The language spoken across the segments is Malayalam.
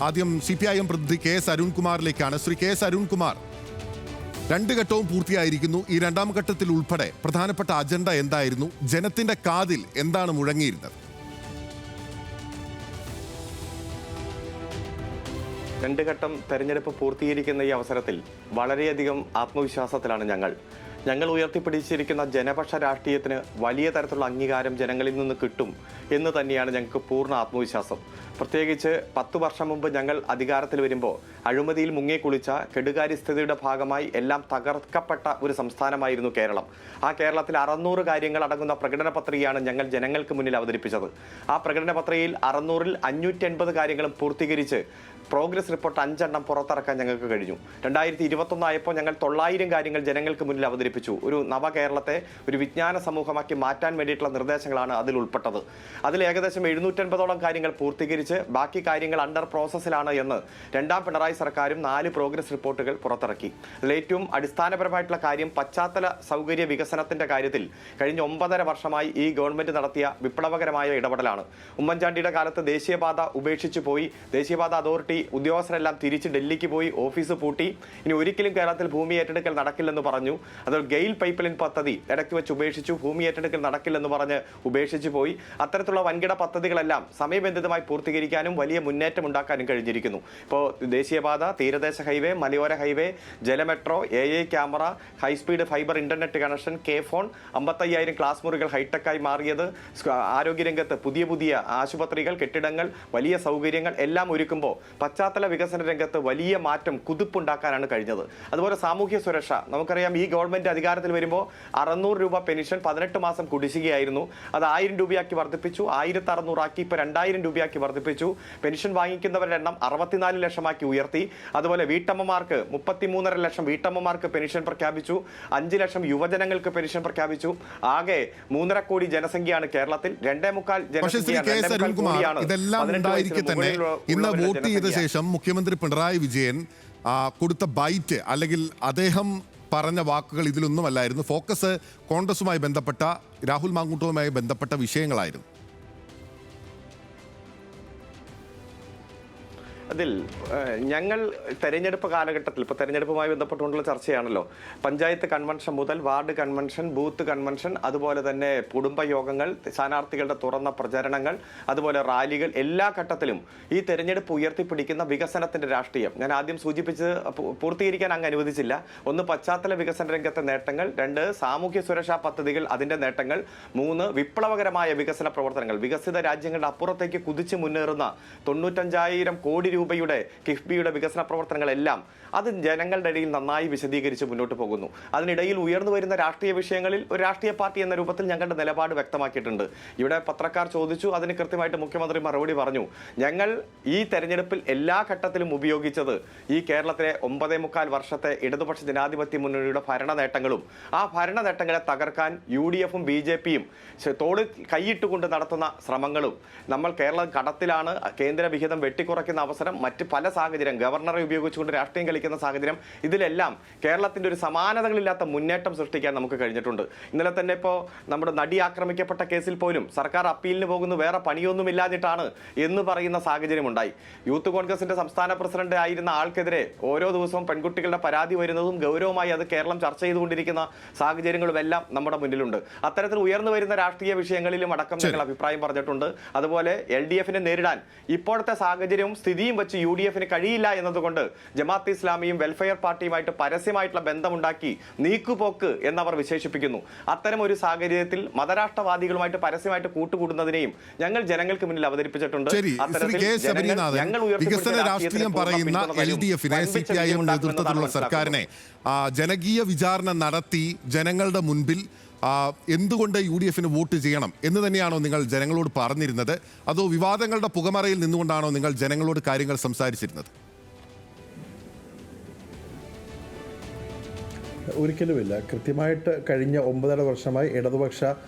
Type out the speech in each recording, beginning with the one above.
ആദ്യം CPIM പ്രതിനിധി KS അരുൺകുമാറിലേക്കാണ്. ശ്രീ KS അരുൺകുമാർ, 2 ഘട്ടവും പൂർത്തിയായിരിക്കുന്നു. ഈ 2ാം ഘട്ടത്തിൽ ഉൾപ്പെടെ പ്രധാനപ്പെട്ട അജണ്ട എന്തായിരുന്നു? ജനത്തിന്റെ കാതിൽ എന്താണ് മുഴങ്ങിയിരുന്നത്? 2 ഘട്ടം തെരഞ്ഞെടുപ്പ് പൂർത്തീകരിക്കുന്ന ഈ അവസരത്തിൽ വളരെയധികം ആത്മവിശ്വാസത്തിലാണ് ഞങ്ങൾ ഉയർത്തിപ്പിടിച്ചിരിക്കുന്ന ജനപക്ഷ രാഷ്ട്രീയത്തിന് വലിയ തരത്തിലുള്ള അംഗീകാരം ജനങ്ങളിൽ നിന്ന് കിട്ടും എന്ന് തന്നെയാണ് ഞങ്ങൾക്ക് പൂർണ്ണ ആത്മവിശ്വാസം. പ്രത്യേകിച്ച് 10 വർഷം മുമ്പ് ഞങ്ങൾ അധികാരത്തിൽ വരുമ്പോൾ അഴിമതിയിൽ മുങ്ങിക്കുളിച്ച കെടുകാര്യസ്ഥതയുടെ ഭാഗമായി എല്ലാം തകർക്കപ്പെട്ട ഒരു സംസ്ഥാനമായിരുന്നു കേരളം. ആ കേരളത്തിൽ 600 കാര്യങ്ങൾ അടങ്ങുന്ന പ്രകടന പത്രികയാണ് ഞങ്ങൾ ജനങ്ങൾക്ക് മുന്നിൽ അവതരിപ്പിച്ചത്. ആ പ്രകടന പത്രികയിൽ 600-ൽ 580 കാര്യങ്ങളും പൂർത്തീകരിച്ച് പ്രോഗ്രസ് റിപ്പോർട്ട് 5 എണ്ണം പുറത്തിറക്കാൻ ഞങ്ങൾക്ക് കഴിഞ്ഞു. 2021 ആയപ്പോൾ ഞങ്ങൾ 900 കാര്യങ്ങൾ ജനങ്ങൾക്ക് മുന്നിൽ അവതരിപ്പിച്ചു. ഒരു നവകേരളത്തെ ഒരു വിജ്ഞാന സമൂഹമാക്കി മാറ്റാൻ വേണ്ടിയിട്ടുള്ള നിർദ്ദേശങ്ങളാണ് അതിൽ ഉൾപ്പെട്ടത്. അതിൽ ഏകദേശം 750ഓളം കാര്യങ്ങൾ പൂർത്തീകരിച്ച് ബാക്കി കാര്യങ്ങൾ അണ്ടർ പ്രോസസ്സിലാണ് എന്ന് 2ാം പിണറായി സർക്കാരും 4 പ്രോഗ്രസ് റിപ്പോർട്ടുകൾ പുറത്തിറക്കി. അതിൽ ഏറ്റവും അടിസ്ഥാനപരമായിട്ടുള്ള കാര്യം പശ്ചാത്തല സൗകര്യ വികസനത്തിന്റെ കാര്യത്തിൽ കഴിഞ്ഞ 9.5 വർഷമായി ഈ ഗവൺമെന്റ് നടത്തിയ വിപ്ലവകരമായ ഇടപെടലാണ്. ഉമ്മൻചാണ്ടിയുടെ കാലത്ത് ദേശീയപാത ഉപേക്ഷിച്ചു പോയി. ദേശീയപാത അതോറിറ്റി ഉദ്യോഗസ്ഥരെല്ലാം തിരിച്ച് ഡൽഹിക്ക് പോയി ഓഫീസ് പൂട്ടി. ഇനി ഒരിക്കലും കേരളത്തിൽ ഭൂമി ഏറ്റെടുക്കൽ നടക്കില്ലെന്ന് പറഞ്ഞു. അതുപോലെ ഗെയിൽ പൈപ്പ് ലൈൻ പദ്ധതി ഇടയ്ക്ക് വെച്ച് ഉപേക്ഷിച്ചു. ഭൂമി ഏറ്റെടുക്കൽ നടക്കില്ലെന്ന് പറഞ്ഞ് ഉപേക്ഷിച്ചു പോയി. അത്തരത്തിലുള്ള വൻകിട പദ്ധതികളെല്ലാം സമയബന്ധിതമായി പൂർത്തീകരിക്കാനും വലിയ മുന്നേറ്റം ഉണ്ടാക്കാനും കഴിഞ്ഞിരിക്കുന്നു. ഇപ്പോൾ ദേശീയപാത, തീരദേശ ഹൈവേ, മലയോര ഹൈവേ, ജലമെട്രോ, AI camera, high speed fibre internet connection, phone, 55,000 class മുറികൾ ഹൈടെക്കായി മാറിയത്, ആരോഗ്യരംഗത്ത് പുതിയ ആശുപത്രികൾ, കെട്ടിടങ്ങൾ, വലിയ സൗകര്യങ്ങൾ എല്ലാം ഒരുക്കുമ്പോൾ പശ്ചാത്തല വികസന രംഗത്ത് വലിയ മാറ്റം, കുതിപ്പുണ്ടാക്കാനാണ് കഴിഞ്ഞത്. അതുപോലെ സാമൂഹ്യ സുരക്ഷ, നമുക്കറിയാം ഈ ഗവൺമെന്റ് അധികാരത്തിൽ വരുമ്പോൾ 600 രൂപ പെൻഷൻ 18 മാസം കുടിശ്ശികയായിരുന്നു. അത് 1000 രൂപയാക്കി വർദ്ധിപ്പിച്ചു. 1600 ആക്കി ഇപ്പോൾ 2000 രൂപയാക്കി വർദ്ധിപ്പിച്ചു. പെൻഷൻ വാങ്ങിക്കുന്നവരുടെ എണ്ണം 64 ലക്ഷമാക്കി ഉയർത്തി. അതുപോലെ വീട്ടമ്മമാർക്ക് 33.5 ലക്ഷം വീട്ടമ്മമാർക്ക് പെൻഷൻ പ്രഖ്യാപിച്ചു. 5 ലക്ഷം യുവജനങ്ങൾക്ക് പെൻഷൻ പ്രഖ്യാപിച്ചു. ആകെ 3.5 കോടി ജനസംഖ്യയാണ് കേരളത്തിൽ. 2.25 ജനസംഖ്യയാണ്. ഇതെല്ലാം ഉണ്ടായിരിക്കെ തന്നെ ഇന്ന് വോട്ട് ചെയ്ത ശേഷം മുഖ്യമന്ത്രി പിണറായി വിജയൻ കൊടുത്ത ബൈറ്റ് അല്ലെങ്കിൽ അദ്ദേഹം പറഞ്ഞ വാക്കുകൾ ഇതിലൊന്നുമല്ലായിരുന്നു. ഫോക്കസ് കോൺഗ്രസുമായി ബന്ധപ്പെട്ട, രാഹുൽ മാങ്കൂട്ടവുമായി ബന്ധപ്പെട്ട വിഷയങ്ങളായിരുന്നു. അതിൽ ഞങ്ങൾ തെരഞ്ഞെടുപ്പ് കാലഘട്ടത്തിൽ, ഇപ്പോൾ തെരഞ്ഞെടുപ്പുമായി ബന്ധപ്പെട്ടുകൊണ്ടുള്ള ചർച്ചയാണല്ലോ, പഞ്ചായത്ത് കൺവെൻഷൻ മുതൽ വാർഡ് കൺവെൻഷൻ, ബൂത്ത് കൺവെൻഷൻ, അതുപോലെ തന്നെ കുടുംബയോഗങ്ങൾ, സ്ഥാനാർത്ഥികളുടെ തുറന്ന പ്രചരണങ്ങൾ, അതുപോലെ റാലികൾ, എല്ലാ ഘട്ടത്തിലും ഈ തെരഞ്ഞെടുപ്പ് ഉയർത്തിപ്പിടിക്കുന്ന വികസനത്തിന്റെ രാഷ്ട്രീയം ഞാൻ ആദ്യം സൂചിപ്പിച്ച് പൂർത്തീകരിക്കാൻ അങ്ങ് അനുവദിച്ചില്ല. 1 പശ്ചാത്തല വികസന രംഗത്തെ നേട്ടങ്ങൾ, 2 സാമൂഹ്യ സുരക്ഷാ പദ്ധതികൾ അതിന്റെ നേട്ടങ്ങൾ, 3 വിപ്ലവകരമായ വികസന പ്രവർത്തനങ്ങൾ, വികസിത രാജ്യങ്ങളുടെ അപ്പുറത്തേക്ക് കുതിച്ചു മുന്നേറുന്ന 95,000 കോടി രൂപയുടെ കിഫ്ബിയുടെ വികസന പ്രവർത്തനങ്ങളെല്ലാം അത് ജനങ്ങളുടെ ഇടയിൽ നന്നായി വിശദീകരിച്ച് മുന്നോട്ട് പോകുന്നു. അതിനിടയിൽ ഉയർന്നു വരുന്ന രാഷ്ട്രീയ വിഷയങ്ങളിൽ ഒരു രാഷ്ട്രീയ പാർട്ടി എന്ന രൂപത്തിൽ ഞങ്ങളുടെ നിലപാട് വ്യക്തമാക്കിയിട്ടുണ്ട്. ഇവിടെ പത്രക്കാർ ചോദിച്ചു, അതിന് കൃത്യമായിട്ട് മുഖ്യമന്ത്രി മറുപടി പറഞ്ഞു. ഞങ്ങൾ ഈ തെരഞ്ഞെടുപ്പിൽ എല്ലാ ഘട്ടത്തിലും ഉപയോഗിച്ചത് ഈ കേരളത്തിലെ 9.25 വർഷത്തെ ഇടതുപക്ഷ ജനാധിപത്യ മുന്നണിയുടെ ഭരണ നേട്ടങ്ങളും ആ ഭരണ നേട്ടങ്ങളെ തകർക്കാൻ UDF-ഉം BJP-യും തോളിൽ കൈയിട്ടുകൊണ്ട് നടത്തുന്ന ശ്രമങ്ങളും, നമ്മൾ കേരളം കടത്തിലാണ്, കേന്ദ്ര വിഹിതം വെട്ടിക്കുറയ്ക്കുന്ന അവസരം, മറ്റ് പല സാഹചര്യം, ഗവർണറെ ഉപയോഗിച്ചുകൊണ്ട് രാഷ്ട്രീയം കളിക്കുന്ന സാഹചര്യം, ഇതിലെല്ലാം കേരളത്തിന്റെ ഒരു സമാനതകളില്ലാത്ത മുന്നേറ്റം സൃഷ്ടിക്കാൻ നമുക്ക് കഴിഞ്ഞിട്ടുണ്ട്. ഇന്നലെ തന്നെ ഇപ്പോൾ നമ്മുടെ നടി ആക്രമിക്കപ്പെട്ട കേസിൽ പോലും സർക്കാർ അപ്പീലിന് പോകുന്നു, വേറെ പണിയൊന്നുമില്ലാഞ്ഞിട്ടാണ് എന്ന് പറയുന്ന സാഹചര്യമുണ്ടായി. യൂത്ത് കോൺഗ്രസിന്റെ സംസ്ഥാന പ്രസിഡന്റ് ആയിരുന്ന ആൾക്കെതിരെ ഓരോ ദിവസവും പെൺകുട്ടികളുടെ പരാതി വരുന്നതും ഗൗരവമായി അത് കേരളം ചർച്ച ചെയ്തുകൊണ്ടിരിക്കുന്ന സാഹചര്യങ്ങളും എല്ലാം നമ്മുടെ മുന്നിലുണ്ട്. അത്തരത്തിൽ ഉയർന്നു വരുന്ന രാഷ്ട്രീയ വിഷയങ്ങളിലും അടക്കം ഞങ്ങൾ അഭിപ്രായം പറഞ്ഞിട്ടുണ്ട്. അതുപോലെ LDF-നെ നേരിടാൻ ഇപ്പോഴത്തെ സാഹചര്യവും സ്ഥിതിയും വെച്ച് UDF-ന് കഴിയില്ല എന്നതുകൊണ്ട് ജമാഅത്തെ ഇസ്ലാമിയും വെൽഫെയർ പാർട്ടിയുമായിട്ട് പരസ്യമായിട്ടുള്ള ബന്ധമുണ്ടാക്കി നീക്കുപോക്ക് എന്നവർ വിശേഷിപ്പിക്കുന്നു. അത്തരം ഒരു സാഹചര്യത്തിൽ മതരാഷ്ട്രവാദികളുമായിട്ട് പരസ്യമായിട്ട് കൂട്ടുകൂടുന്നതിനെയും ഞങ്ങൾ ജനങ്ങൾക്ക് മുന്നിൽ അവതരിപ്പിച്ചിട്ടുണ്ട്. വികസന രാഷ്ട്രീയം പറയുന്ന LDF-നെ, CPIM നേതൃത്വത്തിലുള്ള സർക്കാരിനെ ജനകീയ വിചാരണ നടത്തി ജനങ്ങളുടെ മുൻപിൽ എന്തുകൊണ്ട് UDF-ന് വോട്ട് ചെയ്യണം എന്ന് തന്നെയാണോ നിങ്ങൾ ജനങ്ങളോട് പറഞ്ഞിരുന്നത്? അതോ വിവാദങ്ങളുടെ പുകമറയിൽ നിന്നുകൊണ്ടാണോ നിങ്ങൾ ജനങ്ങളോട് കാര്യങ്ങൾ സംസാരിച്ചിരുന്നത്? ഒരിക്കലുമില്ല. കൃത്യമായിട്ട് കഴിഞ്ഞ 9.5 വർഷമായി ഇടതുപക്ഷ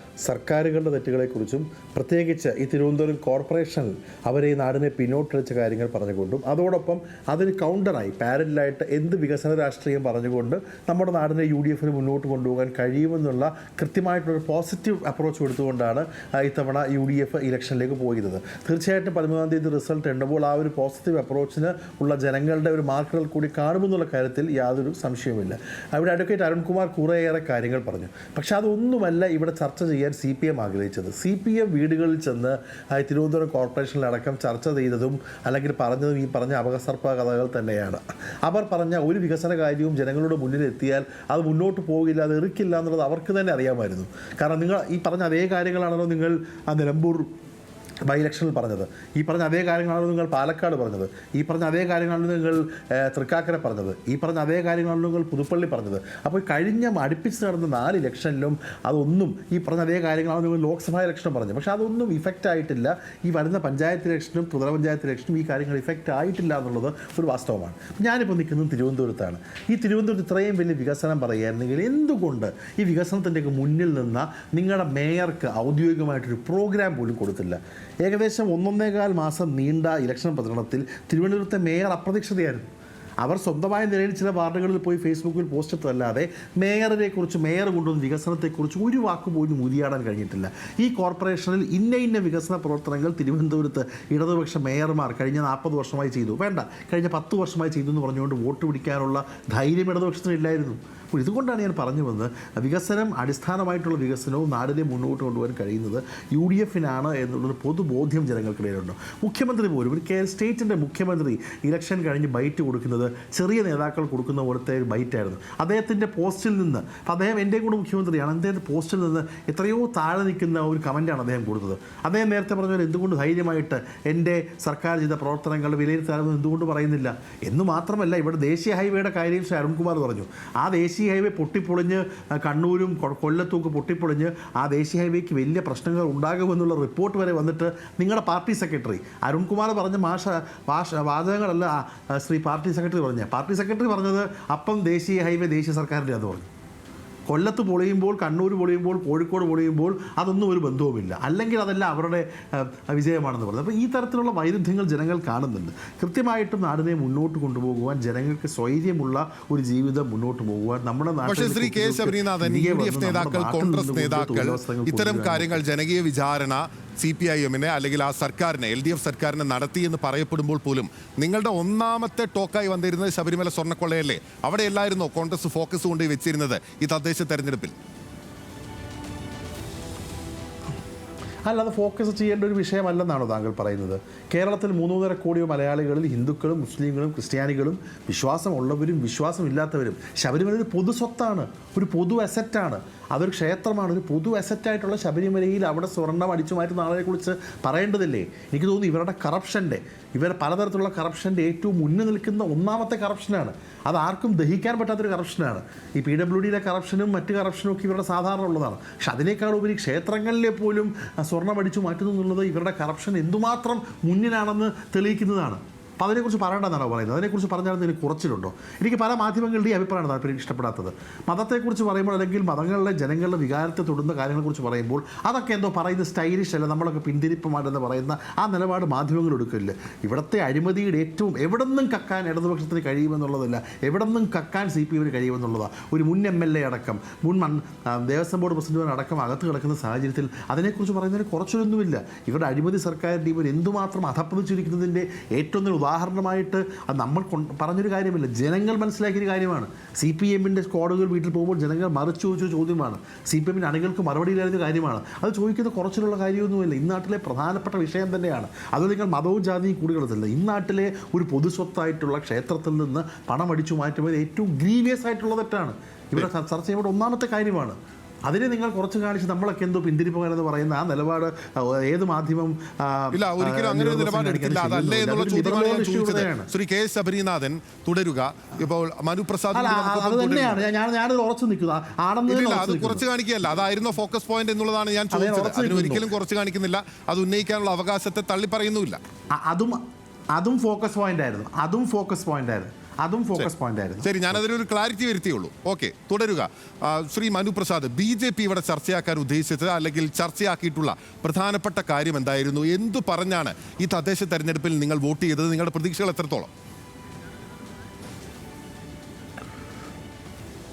സർക്കാരുകളുടെ തെറ്റുകളെക്കുറിച്ചും പ്രത്യേകിച്ച് ഈ തിരുവനന്തപുരം കോർപ്പറേഷൻ അവരെ ഈ നാടിനെ പിന്നോട്ടടിച്ച കാര്യങ്ങൾ പറഞ്ഞുകൊണ്ടും അതോടൊപ്പം അതിന് കൗണ്ടറായി പാരലായിട്ട് എന്ത് വികസന രാഷ്ട്രീയം പറഞ്ഞുകൊണ്ട് നമ്മുടെ നാടിനെ UDF മുന്നോട്ട് കൊണ്ടുപോകാൻ കഴിയുമെന്നുള്ള കൃത്യമായിട്ടുള്ളൊരു പോസിറ്റീവ് അപ്രോച്ച് കൊടുത്തുകൊണ്ടാണ് ഇത്തവണ UDF ഇലക്ഷനിലേക്ക് പോയത്. തീർച്ചയായിട്ടും 13-ാം തീയതി റിസൾട്ട് ഉണ്ടുമ്പോൾ ആ ഒരു പോസിറ്റീവ് അപ്രോച്ചിന് ഉള്ള ജനങ്ങളുടെ ഒരു മാർക്കുകൾ കൂടി കാണുമെന്നുള്ള കാര്യത്തിൽ യാതൊരു സംശയവുമില്ല. അവിടെ അഡ്വക്കേറ്റ് അരുൺകുമാർ കുറേയേറെ കാര്യങ്ങൾ പറഞ്ഞു. പക്ഷെ അതൊന്നുമല്ല ഇവിടെ ചർച്ച ചെയ്യാൻ CPM ആഗ്രഹിച്ചത്. CPM വീടുകളിൽ ചെന്ന് തിരുവനന്തപുരം കോർപ്പറേഷനിലടക്കം ചർച്ച ചെയ്തതും അല്ലെങ്കിൽ പറഞ്ഞതും ഈ പറഞ്ഞ അപകസർപ്പ കഥകൾ തന്നെയാണ്. അവർ പറഞ്ഞ ഒരു വികസന കാര്യവും ജനങ്ങളുടെ മുന്നിൽ എത്തിയാൽ അത് മുന്നോട്ട് പോകില്ല, അത് എറിക്കില്ല എന്നുള്ളത് അവർക്ക് തന്നെ അറിയാമായിരുന്നു. കാരണം നിങ്ങൾ ഈ പറഞ്ഞ അതേ കാര്യങ്ങളാണല്ലോ നിങ്ങൾ നിലമ്പൂർ ബൈ ഇലക്ഷനിൽ പറഞ്ഞത്, ഈ പറഞ്ഞ അതേ കാര്യങ്ങളാണല്ലോ നിങ്ങൾ പാലക്കാട് പറഞ്ഞത്, ഈ പറഞ്ഞ അതേ കാര്യങ്ങളാണല്ലോ നിങ്ങൾ തൃക്കാക്കര പറഞ്ഞത്, ഈ പറഞ്ഞ അതേ കാര്യങ്ങളാണല്ലോ നിങ്ങൾ പുതുപ്പള്ളി പറഞ്ഞത്. അപ്പോൾ കഴിഞ്ഞ അടുപ്പിച്ച് നടന്ന 4 ഇലക്ഷനിലും അതൊന്നും ഈ പറഞ്ഞ അതേ കാര്യങ്ങളാണ് നിങ്ങൾ ലോക്സഭാ ഇലക്ഷനും പറഞ്ഞത്. പക്ഷേ അതൊന്നും ഇഫക്റ്റ് ആയിട്ടില്ല. ഈ വരുന്ന പഞ്ചായത്ത് ഇലക്ഷനും ത്രിതല പഞ്ചായത്ത് ഇലക്ഷനും ഈ കാര്യങ്ങൾ ഇഫക്റ്റ് ആയിട്ടില്ല എന്നുള്ളത് ഒരു വാസ്തവമാണ്. ഞാനിപ്പോൾ നിൽക്കുന്നത് തിരുവനന്തപുരത്താണ്. ഈ തിരുവനന്തപുരത്ത് ഇത്രയും വലിയ വികസനം പറയുകയായിരുന്നെങ്കിൽ എന്തുകൊണ്ട് ഈ വികസനത്തിൻ്റെയൊക്കെ മുന്നിൽ നിന്ന് നിങ്ങളുടെ മേയർക്ക് ഔദ്യോഗികമായിട്ടൊരു പ്രോഗ്രാം പോലും കൊടുത്തില്ല? ഏകദേശം 1.25 മാസം നീണ്ട ഇലക്ഷൻ പ്രചരണത്തിൽ തിരുവനന്തപുരത്തെ മേയർ അപ്രതീക്ഷിതയായിരുന്നു. അവർ സ്വന്തമായ നിലയിൽ ചില വാർഡുകളിൽ പോയി ഫേസ്ബുക്കിൽ പോസ്റ്റ് ഇട്ടതല്ലാതെ മേയറിനെക്കുറിച്ച്, മേയർ കൊണ്ടുവന്ന വികസനത്തെക്കുറിച്ച് ഒരു വാക്ക് പോലും ഉരിയാടാൻ കഴിഞ്ഞിട്ടില്ല. ഈ കോർപ്പറേഷനിൽ ഇന്ന വികസന പ്രവർത്തനങ്ങൾ തിരുവനന്തപുരത്ത് ഇടതുപക്ഷ മേയർമാർ കഴിഞ്ഞ 40 വർഷമായി ചെയ്തു, വേണ്ട കഴിഞ്ഞ 10 വർഷമായി ചെയ്തു എന്ന് പറഞ്ഞുകൊണ്ട് വോട്ട് പിടിക്കാനുള്ള ധൈര്യം ഇടതുപക്ഷത്തിനില്ലായിരുന്നു. അപ്പോൾ ഇതുകൊണ്ടാണ് ഞാൻ പറഞ്ഞു വന്നത്, വികസനം, അടിസ്ഥാനമായിട്ടുള്ള വികസനവും നാടിനെ മുന്നോട്ട് കൊണ്ടുപോകാൻ കഴിയുന്നത് UDFനാണ് എന്നുള്ളൊരു പൊതുബോധ്യം ജനങ്ങൾക്കിടയിലുണ്ട്. മുഖ്യമന്ത്രി പോലും ഒരു സ്റ്റേറ്റിൻ്റെ മുഖ്യമന്ത്രി ഇലക്ഷൻ കഴിഞ്ഞ് ബൈറ്റ് കൊടുക്കുന്നത് ചെറിയ നേതാക്കൾ കൊടുക്കുന്ന പോലത്തെ ഒരു ബൈറ്റായിരുന്നു. അദ്ദേഹത്തിൻ്റെ പോസ്റ്റിൽ നിന്ന്, അപ്പോൾ അദ്ദേഹം എൻ്റെ കൂടെ മുഖ്യമന്ത്രിയാണ്, അദ്ദേഹത്തിൻ്റെ പോസ്റ്റിൽ നിന്ന് എത്രയോ താഴെ നിൽക്കുന്ന ഒരു കമൻറ്റാണ് അദ്ദേഹം കൊടുത്തത്. അദ്ദേഹം നേരത്തെ പറഞ്ഞാൽ എന്തുകൊണ്ട് ധൈര്യമായിട്ട് എൻ്റെ സർക്കാർ ചെയ്ത പ്രവർത്തനങ്ങൾ വിലയിരുത്താമെന്ന് എന്തുകൊണ്ട് പറയുന്നില്ല എന്ന് മാത്രമല്ല, ഇവിടെ ദേശീയ ഹൈവേയുടെ കാര്യം ശ്രീ അരുൺകുമാർ പറഞ്ഞു. ആ ദേശീയ ഹൈവേ പൊട്ടിപ്പൊളിഞ്ഞ് കണ്ണൂരും കൊല്ലത്തുമൊക്കെ പൊട്ടിപ്പൊളിഞ്ഞ് ആ ദേശീയ ഹൈവേക്ക് വലിയ പ്രശ്നങ്ങൾ ഉണ്ടാകുമെന്നുള്ള റിപ്പോർട്ട് വരെ വന്നിട്ട് നിങ്ങളുടെ പാർട്ടി സെക്രട്ടറി അരുൺകുമാർ പറഞ്ഞ വാചകങ്ങളല്ല ശ്രീ പാർട്ടി സെക്രട്ടറി പറഞ്ഞത് അപ്പം ദേശീയ ഹൈവേ ദേശീയ സർക്കാരിൻ്റെ അത് പറഞ്ഞു. കൊല്ലത്ത് പൊളിയുമ്പോൾ, കണ്ണൂർ പൊളിയുമ്പോൾ, കോഴിക്കോട് പൊളിയുമ്പോൾ അതൊന്നും ഒരു ബന്ധവുമില്ല, അല്ലെങ്കിൽ അതെല്ലാം അവരുടെ വിജയമാണെന്ന് പറഞ്ഞു. അപ്പോൾ ഈ തരത്തിലുള്ള വൈരുദ്ധ്യങ്ങൾ ജനങ്ങൾ കാണുന്നുണ്ട്. കൃത്യമായിട്ടും നാടിനെ മുന്നോട്ട് കൊണ്ടുപോകുവാൻ, ജനങ്ങൾക്ക് സ്വൈര്യമുള്ള ഒരു ജീവിതം മുന്നോട്ട് പോകുവാൻ നമ്മുടെ നാട്ടിൽ ശ്രീ കെ ശബരിനാഥൻ, UDF നേതാക്കൾ, കോൺഗ്രസ് നേതാക്കൾ ഇത്തരം കാര്യങ്ങൾ ജനകീയ വിചാരണ CPIMനെ അല്ലെങ്കിൽ ആ സർക്കാരിനെ, LDF സർക്കാരിനെ നടത്തിയെന്ന് പറയപ്പെടുമ്പോൾ പോലും നിങ്ങളുടെ ഒന്നാമത്തെ ടോക്കായി വന്നിരുന്നത് ശബരിമല സ്വർണ്ണക്കൊള്ളയല്ലേ? അവിടെ എല്ലായിരുന്നോ കോൺഗ്രസ് ഫോക്കസ് കൊണ്ട് വെച്ചിരുന്നത് ഈ തദ്ദേശ തെരഞ്ഞെടുപ്പിൽ? അല്ലാതെ ഫോക്കസ് ചെയ്യേണ്ട ഒരു വിഷയമല്ലെന്നാണോ താങ്കൾ പറയുന്നത്? കേരളത്തിൽ 3.5 കോടി മലയാളികളിൽ ഹിന്ദുക്കളും മുസ്ലിങ്ങളും ക്രിസ്ത്യാനികളും വിശ്വാസമുള്ളവരും വിശ്വാസമില്ലാത്തവരും. ശബരിമല ഒരു പൊതു സ്വത്താണ്, ഒരു പൊതു അസറ്റാണ്, അതൊരു ക്ഷേത്രമാണ്. ഒരു പൊതു അസറ്റായിട്ടുള്ള ശബരിമലയിൽ അവിടെ സ്വർണ്ണം അടിച്ചു മാറ്റുന്ന ആളെക്കുറിച്ച് പറയേണ്ടതില്ലേ? എനിക്ക് തോന്നുന്നു ഇവരുടെ ഇവർ പലതരത്തിലുള്ള കറപ്ഷൻ്റെ ഏറ്റവും മുന്നിൽ നിൽക്കുന്ന ഒന്നാമത്തെ കറപ്ഷനാണ്. അത് ആർക്കും ദഹിക്കാൻ പറ്റാത്തൊരു കറപ്ഷനാണ്. ഈ PWDയിലെ കറപ്ഷനും മറ്റ് കറപ്ഷനും ഒക്കെ ഇവരുടെ സാധാരണ ഉള്ളതാണ്. പക്ഷെ അതിനേക്കാൾ ഉപരി ക്ഷേത്രങ്ങളിലെ പോലും സ്വർണ്ണം അടിച്ചു മാറ്റുന്നു എന്നുള്ളത് ഇവരുടെ കറപ്ഷൻ എന്തുമാത്രം മുന്നിലാണെന്ന് തെളിയിക്കുന്നതാണ്. അപ്പോൾ അതിനെക്കുറിച്ച് പറയേണ്ടതെന്നാണോ പറയുന്നത്? അതിനെക്കുറിച്ച് പറഞ്ഞാൽ എനിക്ക് കുറച്ചിലുണ്ടോ? എനിക്ക് പല മാധ്യമങ്ങളുടെയും അഭിപ്രായമാണ് താല്പര്യം ഇഷ്ടപ്പെടാത്തത്. മതത്തെക്കുറിച്ച് പറയുമ്പോൾ അല്ലെങ്കിൽ മതങ്ങളിലെ ജനങ്ങളുടെ വികാരത്തെ തൊടുന്ന കാര്യങ്ങളെക്കുറിച്ച് പറയുമ്പോൾ അതൊക്കെ എന്തോ പറയുന്ന സ്റ്റൈലിഷ് അല്ല, നമ്മളൊക്കെ പിന്തിരിപ്പമാണെന്ന് പറയുന്ന ആ നിലപാട് മാധ്യമങ്ങൾ എടുക്കില്ല. ഇവിടുത്തെ അഴിമതിയുടെ ഏറ്റവും എവിടെന്നും കക്കാൻ ഇടതുപക്ഷത്തിന് കഴിയുമെന്നുള്ളതല്ല, എവിടെന്നും കക്കാൻ CPMന് കഴിയുമെന്നുള്ളതാണ്. ഒരു മുൻ MLA അടക്കം, ദേവസ്വം ബോർഡ് പ്രസിഡന്റ് അടക്കം അകത്ത് കിടക്കുന്ന സാഹചര്യത്തിൽ അതിനെക്കുറിച്ച് പറയുന്നതിന് കുറച്ചൊന്നുമില്ല. ഇവരുടെ അഴിമതി സർക്കാരിൻ്റെ ഇവർ എന്തുമാത്രം അധപ്പതിച്ചിരിക്കുന്നതിൻ്റെ ഏറ്റവും ഉദാഹരണമായിട്ട് അത് നമ്മൾ പറഞ്ഞൊരു കാര്യമില്ല, ജനങ്ങൾ മനസ്സിലാക്കിയൊരു കാര്യമാണ്. CPMൻ്റെ സ്ക്വാഡുകൾ വീട്ടിൽ പോകുമ്പോൾ ജനങ്ങൾ മറിച്ചു ചോദിച്ച ചോദ്യമാണ്, CPMൻ്റെ അണികൾക്ക് മറുപടിയില്ലായിരുന്ന കാര്യമാണ്. അത് ചോദിക്കുന്ന കുറച്ചിലുള്ള കാര്യമൊന്നുമില്ല. ഇന്നാട്ടിലെ പ്രധാനപ്പെട്ട വിഷയം തന്നെയാണ്. അത് നിങ്ങൾ മതവും ജാതിയും കൂടി കളത്തില്ല. ഇന്നാട്ടിലെ ഒരു പൊതുസ്വത്തായിട്ടുള്ള ക്ഷേത്രത്തിൽ നിന്ന് പണം അടിച്ചു മാറ്റുന്നത് ഏറ്റവും ഗ്രീവിയസ് ആയിട്ടുള്ള തെറ്റാണ്. ഇവിടെ ചർച്ച ചെയ്യുമ്പോൾ ഒന്നാമത്തെ കാര്യമാണ്. അതിനെ നിങ്ങൾ കുറച്ച് കാണിച്ച് നമ്മളൊക്കെ എന്തോ പിന്തിരിപ്പോകാനെന്ന് പറയുന്ന ആ നിലപാട് ഏത് മാധ്യമം ശ്രീ കെ ശബരിനാഥൻ തുടരുക. ഇപ്പോൾ മനുപ്രസാദ് ഞാനത് ഉറച്ചു നിൽക്കുക അത് കുറച്ച് കാണിക്കുകയല്ല, അതായിരുന്നു ഫോക്കസ് പോയിന്റ് എന്നുള്ളതാണ് ഞാൻ ചോദിച്ചത്. അതിന് ഒരിക്കലും കുറച്ച് കാണിക്കുന്നില്ല, അത് ഉന്നയിക്കാനുള്ള അവകാശത്തെ തള്ളി പറയുന്നുമില്ല. അതും ഫോക്കസ് പോയിന്റ് ആയിരുന്നു. അതും ഫോക്കസ് പോയിന്റ് ആയിരുന്നു. ശരി, ഞാനതിലൊരു ക്ലാരിറ്റി വരുത്തിയുള്ളൂ. ഓക്കെ, തുടരുക. ശ്രീ മനുപ്രസാദ്, BJP ഇവിടെ ചർച്ചയാക്കാൻ ഉദ്ദേശിച്ചത് അല്ലെങ്കിൽ ചർച്ചയാക്കിയിട്ടുള്ള പ്രധാനപ്പെട്ട കാര്യം എന്തായിരുന്നു? എന്തു പറഞ്ഞാണ് ഈ തദ്ദേശ തെരഞ്ഞെടുപ്പിൽ നിങ്ങൾ വോട്ട് ചെയ്തത്? നിങ്ങളുടെ പ്രതീക്ഷകൾ എത്രത്തോളം?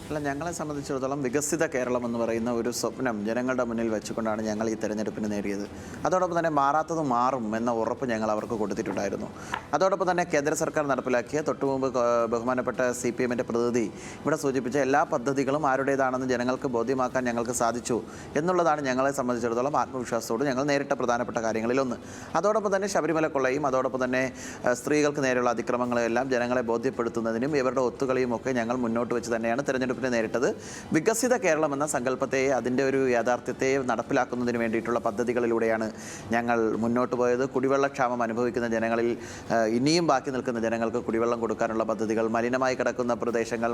അല്ല, ഞങ്ങളെ സംബന്ധിച്ചിടത്തോളം വികസിത കേരളം എന്ന് പറയുന്ന ഒരു സ്വപ്നം ജനങ്ങളുടെ മുന്നിൽ വെച്ചുകൊണ്ടാണ് ഞങ്ങൾ ഈ തെരഞ്ഞെടുപ്പിന് നേടിയത്. അതോടൊപ്പം തന്നെ മാറാത്തത് മാറും എന്ന ഉറപ്പ് ഞങ്ങൾ അവർക്ക് കൊടുത്തിട്ടുണ്ടായിരുന്നു. അതോടൊപ്പം തന്നെ കേന്ദ്ര സർക്കാർ നടപ്പിലാക്കിയ തൊട്ടുമുമ്പ് ബഹുമാനപ്പെട്ട CPM-ന്റെ പ്രതിനിധി ഇവിടെ സൂചിപ്പിച്ച എല്ലാ പദ്ധതികളും ആരുടേതാണെന്ന് ജനങ്ങൾക്ക് ബോധ്യമാക്കാൻ ഞങ്ങൾക്ക് സാധിച്ചു എന്നുള്ളതാണ് ഞങ്ങളെ സംബന്ധിച്ചിടത്തോളം ആത്മവിശ്വാസത്തോട് ഞങ്ങൾ നേരിട്ട പ്രധാനപ്പെട്ട കാര്യങ്ങളിലൊന്ന്. അതോടൊപ്പം തന്നെ ശബരിമല കൊള്ളയും അതോടൊപ്പം തന്നെ സ്ത്രീകൾക്ക് നേരെയുള്ള അതിക്രമങ്ങളെല്ലാം ജനങ്ങളെ ബോധ്യപ്പെടുത്തുന്നതിനും ഇവരുടെ ഒത്തുകളിയും ഒക്കെ ഞങ്ങൾ മുന്നോട്ട് വെച്ച് തന്നെയാണ് തെരഞ്ഞെടുപ്പ് നേരിട്ടത്. വികസിത കേരളം എന്ന സങ്കല്പത്തെ, അതിൻ്റെ ഒരു യാഥാർത്ഥ്യത്തെ നടപ്പിലാക്കുന്നതിന് വേണ്ടിയിട്ടുള്ള പദ്ധതികളിലൂടെയാണ് ഞങ്ങൾ മുന്നോട്ട് പോയത്. കുടിവെള്ളക്ഷാമം അനുഭവിക്കുന്ന ജനങ്ങളിൽ ഇനിയും ബാക്കി നിൽക്കുന്ന ജനങ്ങൾക്ക് കുടിവെള്ളം കൊടുക്കാനുള്ള പദ്ധതികൾ, മലിനമായി കിടക്കുന്ന പ്രദേശങ്ങൾ,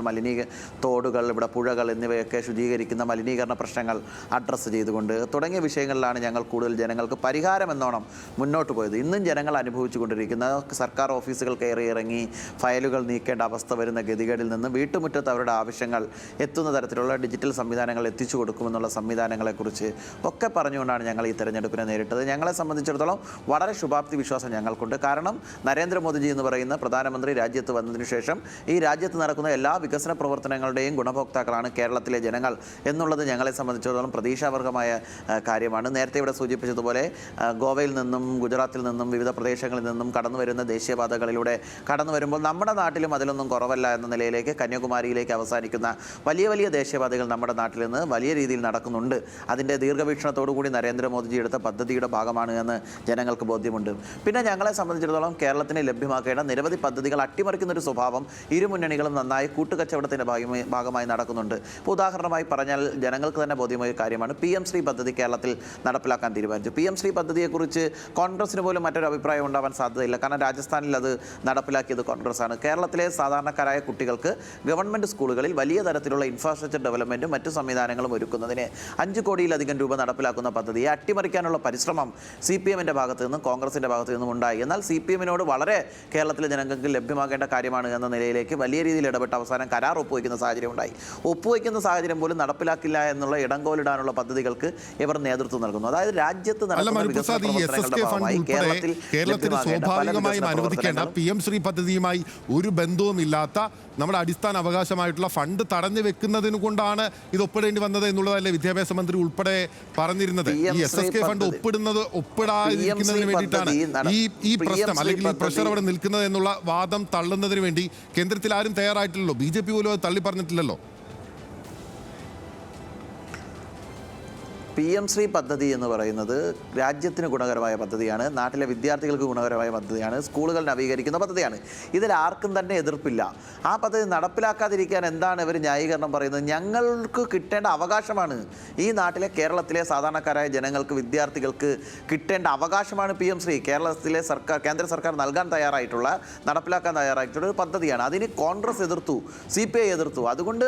തോടുകൾ, ഇവിടെ പുഴകൾ എന്നിവയൊക്കെ ശുചീകരിക്കുന്ന മലിനീകരണ പ്രശ്നങ്ങൾ അഡ്രസ്സ് ചെയ്തുകൊണ്ട് തുടങ്ങിയ വിഷയങ്ങളിലാണ് ഞങ്ങൾ കൂടുതൽ ജനങ്ങൾക്ക് പരിഹാരം എന്നോണം മുന്നോട്ട് പോയത്. ഇന്നും ജനങ്ങൾ അനുഭവിച്ചു കൊണ്ടിരിക്കുന്ന സർക്കാർ ഓഫീസുകൾ കയറി ഇറങ്ങി ഫയലുകൾ നീക്കേണ്ട അവസ്ഥ വരുന്ന ഗതികേടിൽ നിന്ന് വീട്ടുമുറ്റത്ത് അവരുടെ ആവശ്യങ്ങൾ എത്തുന്ന തരത്തിലുള്ള ഡിജിറ്റൽ സംവിധാനങ്ങൾ എത്തിച്ചു കൊടുക്കുമെന്നുള്ള സംവിധാനങ്ങളെക്കുറിച്ച് ഒക്കെ പറഞ്ഞുകൊണ്ടാണ് ഞങ്ങൾ ഈ തെരഞ്ഞെടുപ്പിനെ നേരിട്ടത്. ഞങ്ങളെ സംബന്ധിച്ചിടത്തോളം വളരെ ശുഭാപ്തി വിശ്വാസം ഞങ്ങൾക്കുണ്ട്. കാരണം നരേന്ദ്രമോദിജി എന്ന് പറയുന്ന പ്രധാനമന്ത്രി രാജ്യത്ത് വന്നതിന് ശേഷം ഈ രാജ്യത്ത് നടക്കുന്ന എല്ലാ വികസന പ്രവർത്തനങ്ങളുടെയും ഗുണഭോക്താക്കളാണ് കേരളത്തിലെ ജനങ്ങൾ എന്നുള്ളത് ഞങ്ങളെ സംബന്ധിച്ചിടത്തോളം പ്രതീക്ഷാവർഹമായ കാര്യമാണ്. നേരത്തെ ഇവിടെ സൂചിപ്പിച്ചതുപോലെ ഗോവയിൽ നിന്നും ഗുജറാത്തിൽ നിന്നും വിവിധ പ്രദേശങ്ങളിൽ നിന്നും കടന്നു വരുന്ന ദേശീയപാതകളിലൂടെ കടന്നു വരുമ്പോൾ നമ്മുടെ നാട്ടിലും അതിലൊന്നും കുറവല്ല എന്ന നിലയിലേക്ക് കന്യാകുമാരിയിലേക്ക് അവസാനിക്കുന്ന വലിയ വലിയ ദേശീയപാതകൾ നമ്മുടെ നാട്ടിൽ നിന്ന് വലിയ രീതിയിൽ നടക്കുന്നുണ്ട്. അതിൻ്റെ ദീർഘവീക്ഷണത്തോടുകൂടി നരേന്ദ്രമോദിജി എടുത്ത പദ്ധതിയുടെ ഭാഗമാണ് എന്ന് ജനങ്ങൾക്ക് ബോധ്യമുണ്ട്. പിന്നെ ഞങ്ങളെ സംബന്ധിച്ചിടത്തോളം കേരളത്തിന് ലഭ്യമാക്കേണ്ട നിരവധി പദ്ധതികൾ അട്ടിമറിക്കുന്നൊരു സ്വഭാവം ഇരു മുന്നണികളും നന്നായി കൂട്ടുകച്ചവടത്തിൻ്റെ ഭാഗമായി നടക്കുന്നുണ്ട്. ഇപ്പോൾ ഉദാഹരണമായി പറഞ്ഞാൽ ജനങ്ങൾക്ക് തന്നെ ബോധ്യമായ കാര്യമാണ് PM ശ്രീ പദ്ധതി കേരളത്തിൽ നടപ്പിലാക്കാൻ തീരുമാനിച്ചു. PM ശ്രീ പദ്ധതിയെക്കുറിച്ച് കോൺഗ്രസിന് പോലും മറ്റൊരു അഭിപ്രായം ഉണ്ടാവാൻ സാധ്യതയില്ല. കാരണം രാജസ്ഥാനിൽ അത് നടപ്പിലാക്കിയത് കോൺഗ്രസ്സാണ്. കേരളത്തിലെ സാധാരണക്കാരായ കുട്ടികൾക്ക് ഗവൺമെൻറ് സ്കൂളുകളിൽ വലിയ തരത്തിലുള്ള ഇൻഫ്രാസ്ട്രക്ചർ ഡെവലപ്മെൻറ്റും മറ്റു സംവിധാനങ്ങളും ഒരുക്കുന്നതിന് 5 കോടിയിലധികം രൂപ നടപ്പിലാക്കുന്ന പദ്ധതിയെ അട്ടിമറിക്കാനുള്ള പരിശ്രമം CPM-ന്റെ ഭാഗത്തു നിന്നും കോൺഗ്രസിൻ്റെ ഭാഗത്തു നിന്നും ഉണ്ടായി. എന്നാൽ CPM-നോട് വളരെ കേരളത്തിലെ ജനങ്ങൾക്ക് ലഭ്യമാക്കേണ്ട കാര്യമാണ് എന്ന നിലയിലേക്ക് വലിയ രീതിയിൽ ഇടപെട്ട് അവസാനം കരാർ ഒപ്പുവയ്ക്കുന്ന സാഹചര്യം ഉണ്ടായി. ഒപ്പുവയ്ക്കുന്ന സാഹചര്യം പോലും നടപ്പിലാക്കില്ല എന്നുള്ള ഇടങ്കോലിടാനുള്ള പദ്ധതികൾക്ക് ഇവർ നേതൃത്വം നൽകുന്നു. അതായത് രാജ്യത്ത് നടക്കുന്ന വികസന പ്രവർത്തനങ്ങളുടെ ഭാഗമായി കേരളത്തിന് സ്വാഭാവികമായും അനുവദിക്കേണ്ട PM ശ്രീ പദ്ധതിയുമായി ഒരു ബന്ധവുമില്ലാത്ത നമ്മുടെ അടിസ്ഥാന അവകാശമായിട്ടുള്ള ഫണ്ട് തടഞ്ഞു വെക്കുന്നതിന് കൊണ്ടാണ് ഇത് ഒപ്പിടേണ്ടി വന്നത് എന്നുള്ളതല്ലേ വിദ്യാഭ്യാസ മന്ത്രി ഉൾപ്പെടെ പറഞ്ഞിരുന്നത്. ഈ SSK ഫണ്ട് ഒപ്പിടാതിരിക്കുന്നതിന് വേണ്ടിയിട്ടാണ് ഈ പ്രശ്നം അല്ലെങ്കിൽ ഈ പ്രഷർ അവിടെ നിൽക്കുന്നത് എന്നുള്ള വാദം തള്ളുന്നതിന് വേണ്ടി കേന്ദ്രത്തിൽ ആരും തയ്യാറായിട്ടില്ലല്ലോ. BJP പോലും അത് തള്ളി പറഞ്ഞിട്ടില്ലല്ലോ. PM ശ്രീ പദ്ധതി എന്ന് പറയുന്നത് രാജ്യത്തിന് ഗുണകരമായ പദ്ധതിയാണ്, നാട്ടിലെ വിദ്യാർത്ഥികൾക്ക് ഗുണകരമായ പദ്ധതിയാണ്, സ്കൂളുകൾ നവീകരിക്കുന്ന പദ്ധതിയാണ്. ഇതിൽ ആർക്കും തന്നെ എതിർപ്പില്ല. ആ പദ്ധതി നടപ്പിലാക്കാതിരിക്കാൻ എന്താണ് ഇവർ ന്യായീകരണം പറയുന്നത്? ഞങ്ങൾക്ക് കിട്ടേണ്ട അവകാശമാണ്, ഈ നാട്ടിലെ കേരളത്തിലെ സാധാരണക്കാരായ ജനങ്ങൾക്ക് വിദ്യാർത്ഥികൾക്ക് കിട്ടേണ്ട അവകാശമാണ് PM ശ്രീ. കേരളത്തിലെ സർക്കാർ, കേന്ദ്ര സർക്കാർ നൽകാൻ തയ്യാറായിട്ടുള്ള, നടപ്പിലാക്കാൻ തയ്യാറായിട്ടുള്ള ഒരു പദ്ധതിയാണ്. അതിന് കോൺഗ്രസ് എതിർത്തു, CPI എതിർത്തു. അതുകൊണ്ട്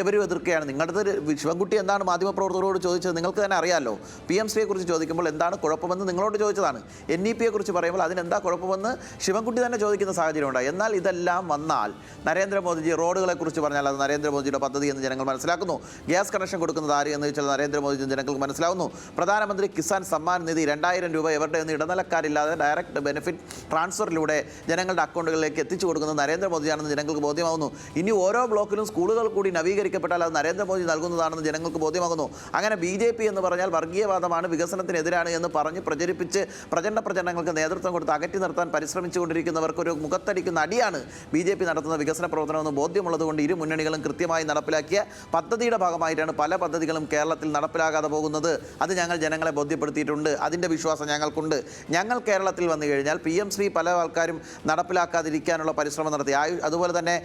ഇവരും എതിർക്കുകയാണ്. നിങ്ങളുടെ ശിവൻകുട്ടി എന്താണ് മാധ്യമപ്രവർത്തകരോട് ചോദിച്ചത്? നിങ്ങൾക്ക് തന്നെ അറിയാമല്ലോ. PM ശ്രീയെ കുറിച്ച് ചോദിക്കുമ്പോൾ എന്താണ് കുഴപ്പമെന്ന് നിങ്ങളോട് ചോദിച്ചതാണ്. NEP-യെ കുറിച്ച് പറയുമ്പോൾ അതിനെന്താ കുഴപ്പമെന്ന് ശിവൻകുട്ടി തന്നെ ചോദിക്കുന്ന സാഹചര്യം ഉണ്ടായി. എന്നാൽ ഇതെല്ലാം വന്നാൽ നരേന്ദ്രമോദിജി റോഡുകളെ കുറിച്ച് പറഞ്ഞാൽ അത് നരേന്ദ്രമോദിയുടെ പദ്ധതി എന്ന് ജനങ്ങൾ മനസ്സിലാക്കുന്നു. ഗ്യാസ് കണക്ഷൻ കൊടുക്കുന്നത് ആര് എന്ന് വെച്ചാൽ നരേന്ദ്രമോദി ജനങ്ങൾക്ക് മനസ്സിലാവുന്നു. പ്രധാനമന്ത്രി കിസാൻ സമ്മാൻ നിധി 2000 രൂപ ഇവരുടെ ഒന്നും ഇടനിലക്കാരില്ലാതെ ഡയറക്റ്റ് ബെനിഫിറ്റ് ട്രാൻസ്ഫറിലൂടെ ജനങ്ങളുടെ അക്കൗണ്ടുകളിലേക്ക് എത്തിച്ചു കൊടുക്കുന്നത് നരേന്ദ്രമോദിയാണെന്ന് ജനങ്ങൾക്ക് ബോധ്യമാകുന്നു. ഇനി ഓരോ ബ്ലോക്കിലും സ്കൂളുകൾ കൂടി നവീകരിക്കപ്പെട്ടാൽ അത് നരേന്ദ്രമോദി നൽകുന്നതാണെന്ന് ജനങ്ങൾക്ക് ബോധ്യമാകുന്നു. അങ്ങനെ BJP എന്ന് പറഞ്ഞാൽ വർഗീയവാദമാണ്, വികസനത്തിനെതിരാണ് എന്ന് പറഞ്ഞ് പ്രചരിപ്പിച്ച് പ്രചരണങ്ങൾക്ക് നേതൃത്വം കൊടുത്ത് അകറ്റി നിർത്താൻ പരിശ്രമിച്ചുകൊണ്ടിരിക്കുന്നവർക്കൊരു മുഖത്തടിക്കുന്ന അടിയാണ് BJP നടത്തുന്ന വികസന പ്രവർത്തനമെന്ന് ബോധ്യമുള്ളതുകൊണ്ട് ഇരു മുന്നണികളും കൃത്യമായി നടപ്പിലാക്കിയ പദ്ധതിയുടെ ഭാഗമായിട്ടാണ് പല പദ്ധതികളും കേരളത്തിൽ നടപ്പിലാകാതെ പോകുന്നത്. അത് ഞങ്ങൾ ജനങ്ങളെ ബോധ്യപ്പെടുത്തിയിട്ടുണ്ട്. അതിൻ്റെ വിശ്വാസം ഞങ്ങൾക്കുണ്ട്. ഞങ്ങൾ കേരളത്തിൽ വന്നു കഴിഞ്ഞാൽ PM ശ്രീ പല ആൾക്കാരും നടപ്പിലാക്കാതിരിക്കാനുള്ള പരിശ്രമം നടത്തി. അതുപോലെ തന്നെ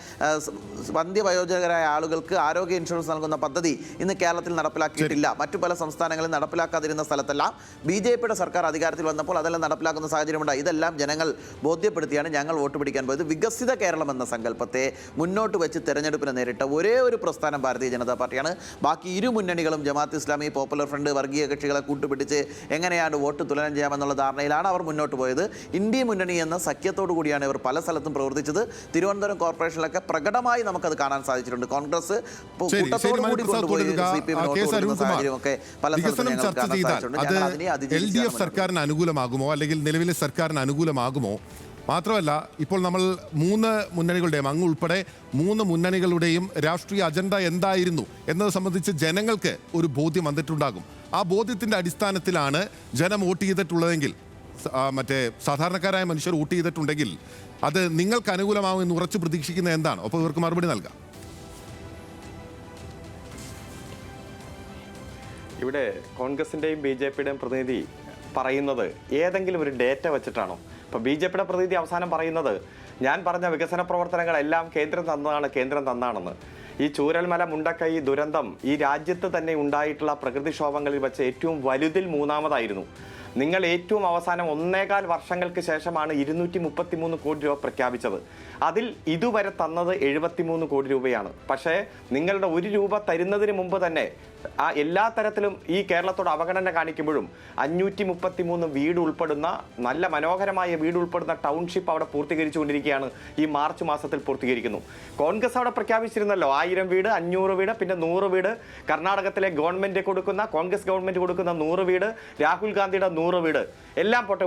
വന്ധ്യവയോജകരായ ആളുകൾക്ക് ആരോഗ്യ ഇൻഷുറൻസ് നൽകുന്ന പദ്ധതി ഇന്ന് കേരളത്തിൽ നടപ്പിലാക്കിയിട്ടില്ല. മറ്റു പല സംസ്ഥാനങ്ങളിൽ നടപ്പിലാക്കാതിരുന്ന സ്ഥലത്തെല്ലാം BJPയുടെ സർക്കാർ അധികാരത്തിൽ വന്നപ്പോൾ അതെല്ലാം നടപ്പിലാക്കുന്ന സാഹചര്യമുണ്ടായി. ഇതെല്ലാം ജനങ്ങൾ ബോധ്യപ്പെടുത്തിയാണ് ഞങ്ങൾ വോട്ട് പിടിക്കാൻ പോയത്. വികസിത കേരളം എന്ന സങ്കല്പത്തെ മുന്നോട്ട് വെച്ച് തെരഞ്ഞെടുപ്പിനെ നേരിട്ട ഒരേ ഒരു പ്രസ്ഥാനം ഭാരതീയ ജനതാ പാർട്ടിയാണ്. ബാക്കി ഇരു മുന്നണികളും ജമാഅത്ത് ഇസ്ലാമി, പോപ്പുലർ ഫ്രണ്ട്, വർഗീയ കക്ഷികളെ കൂട്ടുപിടിച്ച് എങ്ങനെയാണ് വോട്ട് തുലനം ചെയ്യാമെന്നുള്ള ധാരണയിലാണ് അവർ മുന്നോട്ട് പോയത്. ഇന്ത്യ മുന്നണി എന്ന സഖ്യത്തോടു കൂടിയാണ് ഇവർ പല സ്ഥലത്തും പ്രവർത്തിച്ചത്. തിരുവനന്തപുരം കോർപ്പറേഷനിലൊക്കെ പ്രകടമായി നമുക്കത് കാണാൻ സാധിച്ചിട്ടുണ്ട്. കോൺഗ്രസ് കൂട്ടത്തോടുകൂടി കൊണ്ടുപോയി CPM സാഹചര്യമൊക്കെ പല സ്ഥലത്തും ഞങ്ങൾക്ക് കാണാൻ സാധിച്ചിട്ടുണ്ട്. ഞങ്ങൾ അതിനെ അതിജീവിച്ചാണ് സർക്കാരിന് അനുകൂലമാകുമോ അല്ലെങ്കിൽ നിലവിലെ സർക്കാരിന് അനുകൂലമാകുമോ? മാത്രമല്ല, ഇപ്പോൾ നമ്മൾ 3 മുന്നണികളുടെയും അങ്ങ് ഉൾപ്പെടെ 3 മുന്നണികളുടെയും രാഷ്ട്രീയ അജണ്ട എന്തായിരുന്നു എന്നത് സംബന്ധിച്ച് ജനങ്ങൾക്ക് ഒരു ബോധ്യം വന്നിട്ടുണ്ടാകും. ആ ബോധ്യത്തിന്റെ അടിസ്ഥാനത്തിലാണ് ജനം വോട്ട് ചെയ്തിട്ടുള്ളതെങ്കിൽ, മറ്റേ സാധാരണക്കാരായ മനുഷ്യർ വോട്ട് ചെയ്തിട്ടുണ്ടെങ്കിൽ അത് നിങ്ങൾക്ക് അനുകൂലമാകുമെന്ന് ഉറച്ചു പ്രതീക്ഷിക്കുന്നത് എന്താണ്? അപ്പോൾ ഇവർക്ക് മറുപടി നൽകാം. ഇവിടെ കോൺഗ്രസിന്റെയും BJPയുടെയും പ്രതിനിധി പറയുന്നത് ഏതെങ്കിലും ഒരു ഡേറ്റ വെച്ചിട്ടാണോ? ഇപ്പൊ BJPയുടെ പ്രതിനിധി അവസാനം പറയുന്നത് ഞാൻ പറഞ്ഞ വികസന പ്രവർത്തനങ്ങളെല്ലാം കേന്ദ്രം തന്നാണെന്ന്. ഈ ചൂരൽമല മുണ്ടക്കൈ ദുരന്തം ഈ രാജ്യത്ത് തന്നെ ഉണ്ടായിട്ടുള്ള പ്രകൃതിക്ഷോഭങ്ങളിൽ വെച്ച് ഏറ്റവും വലുതിൽ 3ാമതായിരുന്നു. നിങ്ങൾ ഏറ്റവും അവസാനം 1.25 വർഷങ്ങൾക്ക് ശേഷമാണ് 233 കോടി രൂപ പ്രഖ്യാപിച്ചത്. അതിൽ ഇതുവരെ തന്നത് 73 കോടി രൂപയാണ്. പക്ഷേ നിങ്ങളുടെ 1 രൂപ തരുന്നതിന് മുമ്പ് തന്നെ ആ എല്ലാ തരത്തിലും ഈ കേരളത്തോട് അവഗണന കാണിക്കുമ്പോഴും 533 വീട് ഉൾപ്പെടുന്ന നല്ല മനോഹരമായ വീട് ഉൾപ്പെടുന്ന ടൗൺഷിപ്പ് അവിടെ പൂർത്തീകരിച്ചുകൊണ്ടിരിക്കുകയാണ്. ഈ മാർച്ച് മാസത്തിൽ പൂർത്തീകരിക്കുന്നു. കോൺഗ്രസ് അവിടെ പ്രഖ്യാപിച്ചിരുന്നല്ലോ 1000 വീട്, 500 വീട്, പിന്നെ 100 വീട്. കർണാടകത്തിലെ ഗവൺമെന്റ് കൊടുക്കുന്ന, കോൺഗ്രസ് ഗവൺമെന്റ് കൊടുക്കുന്ന 100 വീട്, രാഹുൽ ഗാന്ധിയുടെ 100 വീട്, എല്ലാം പോട്ടെ.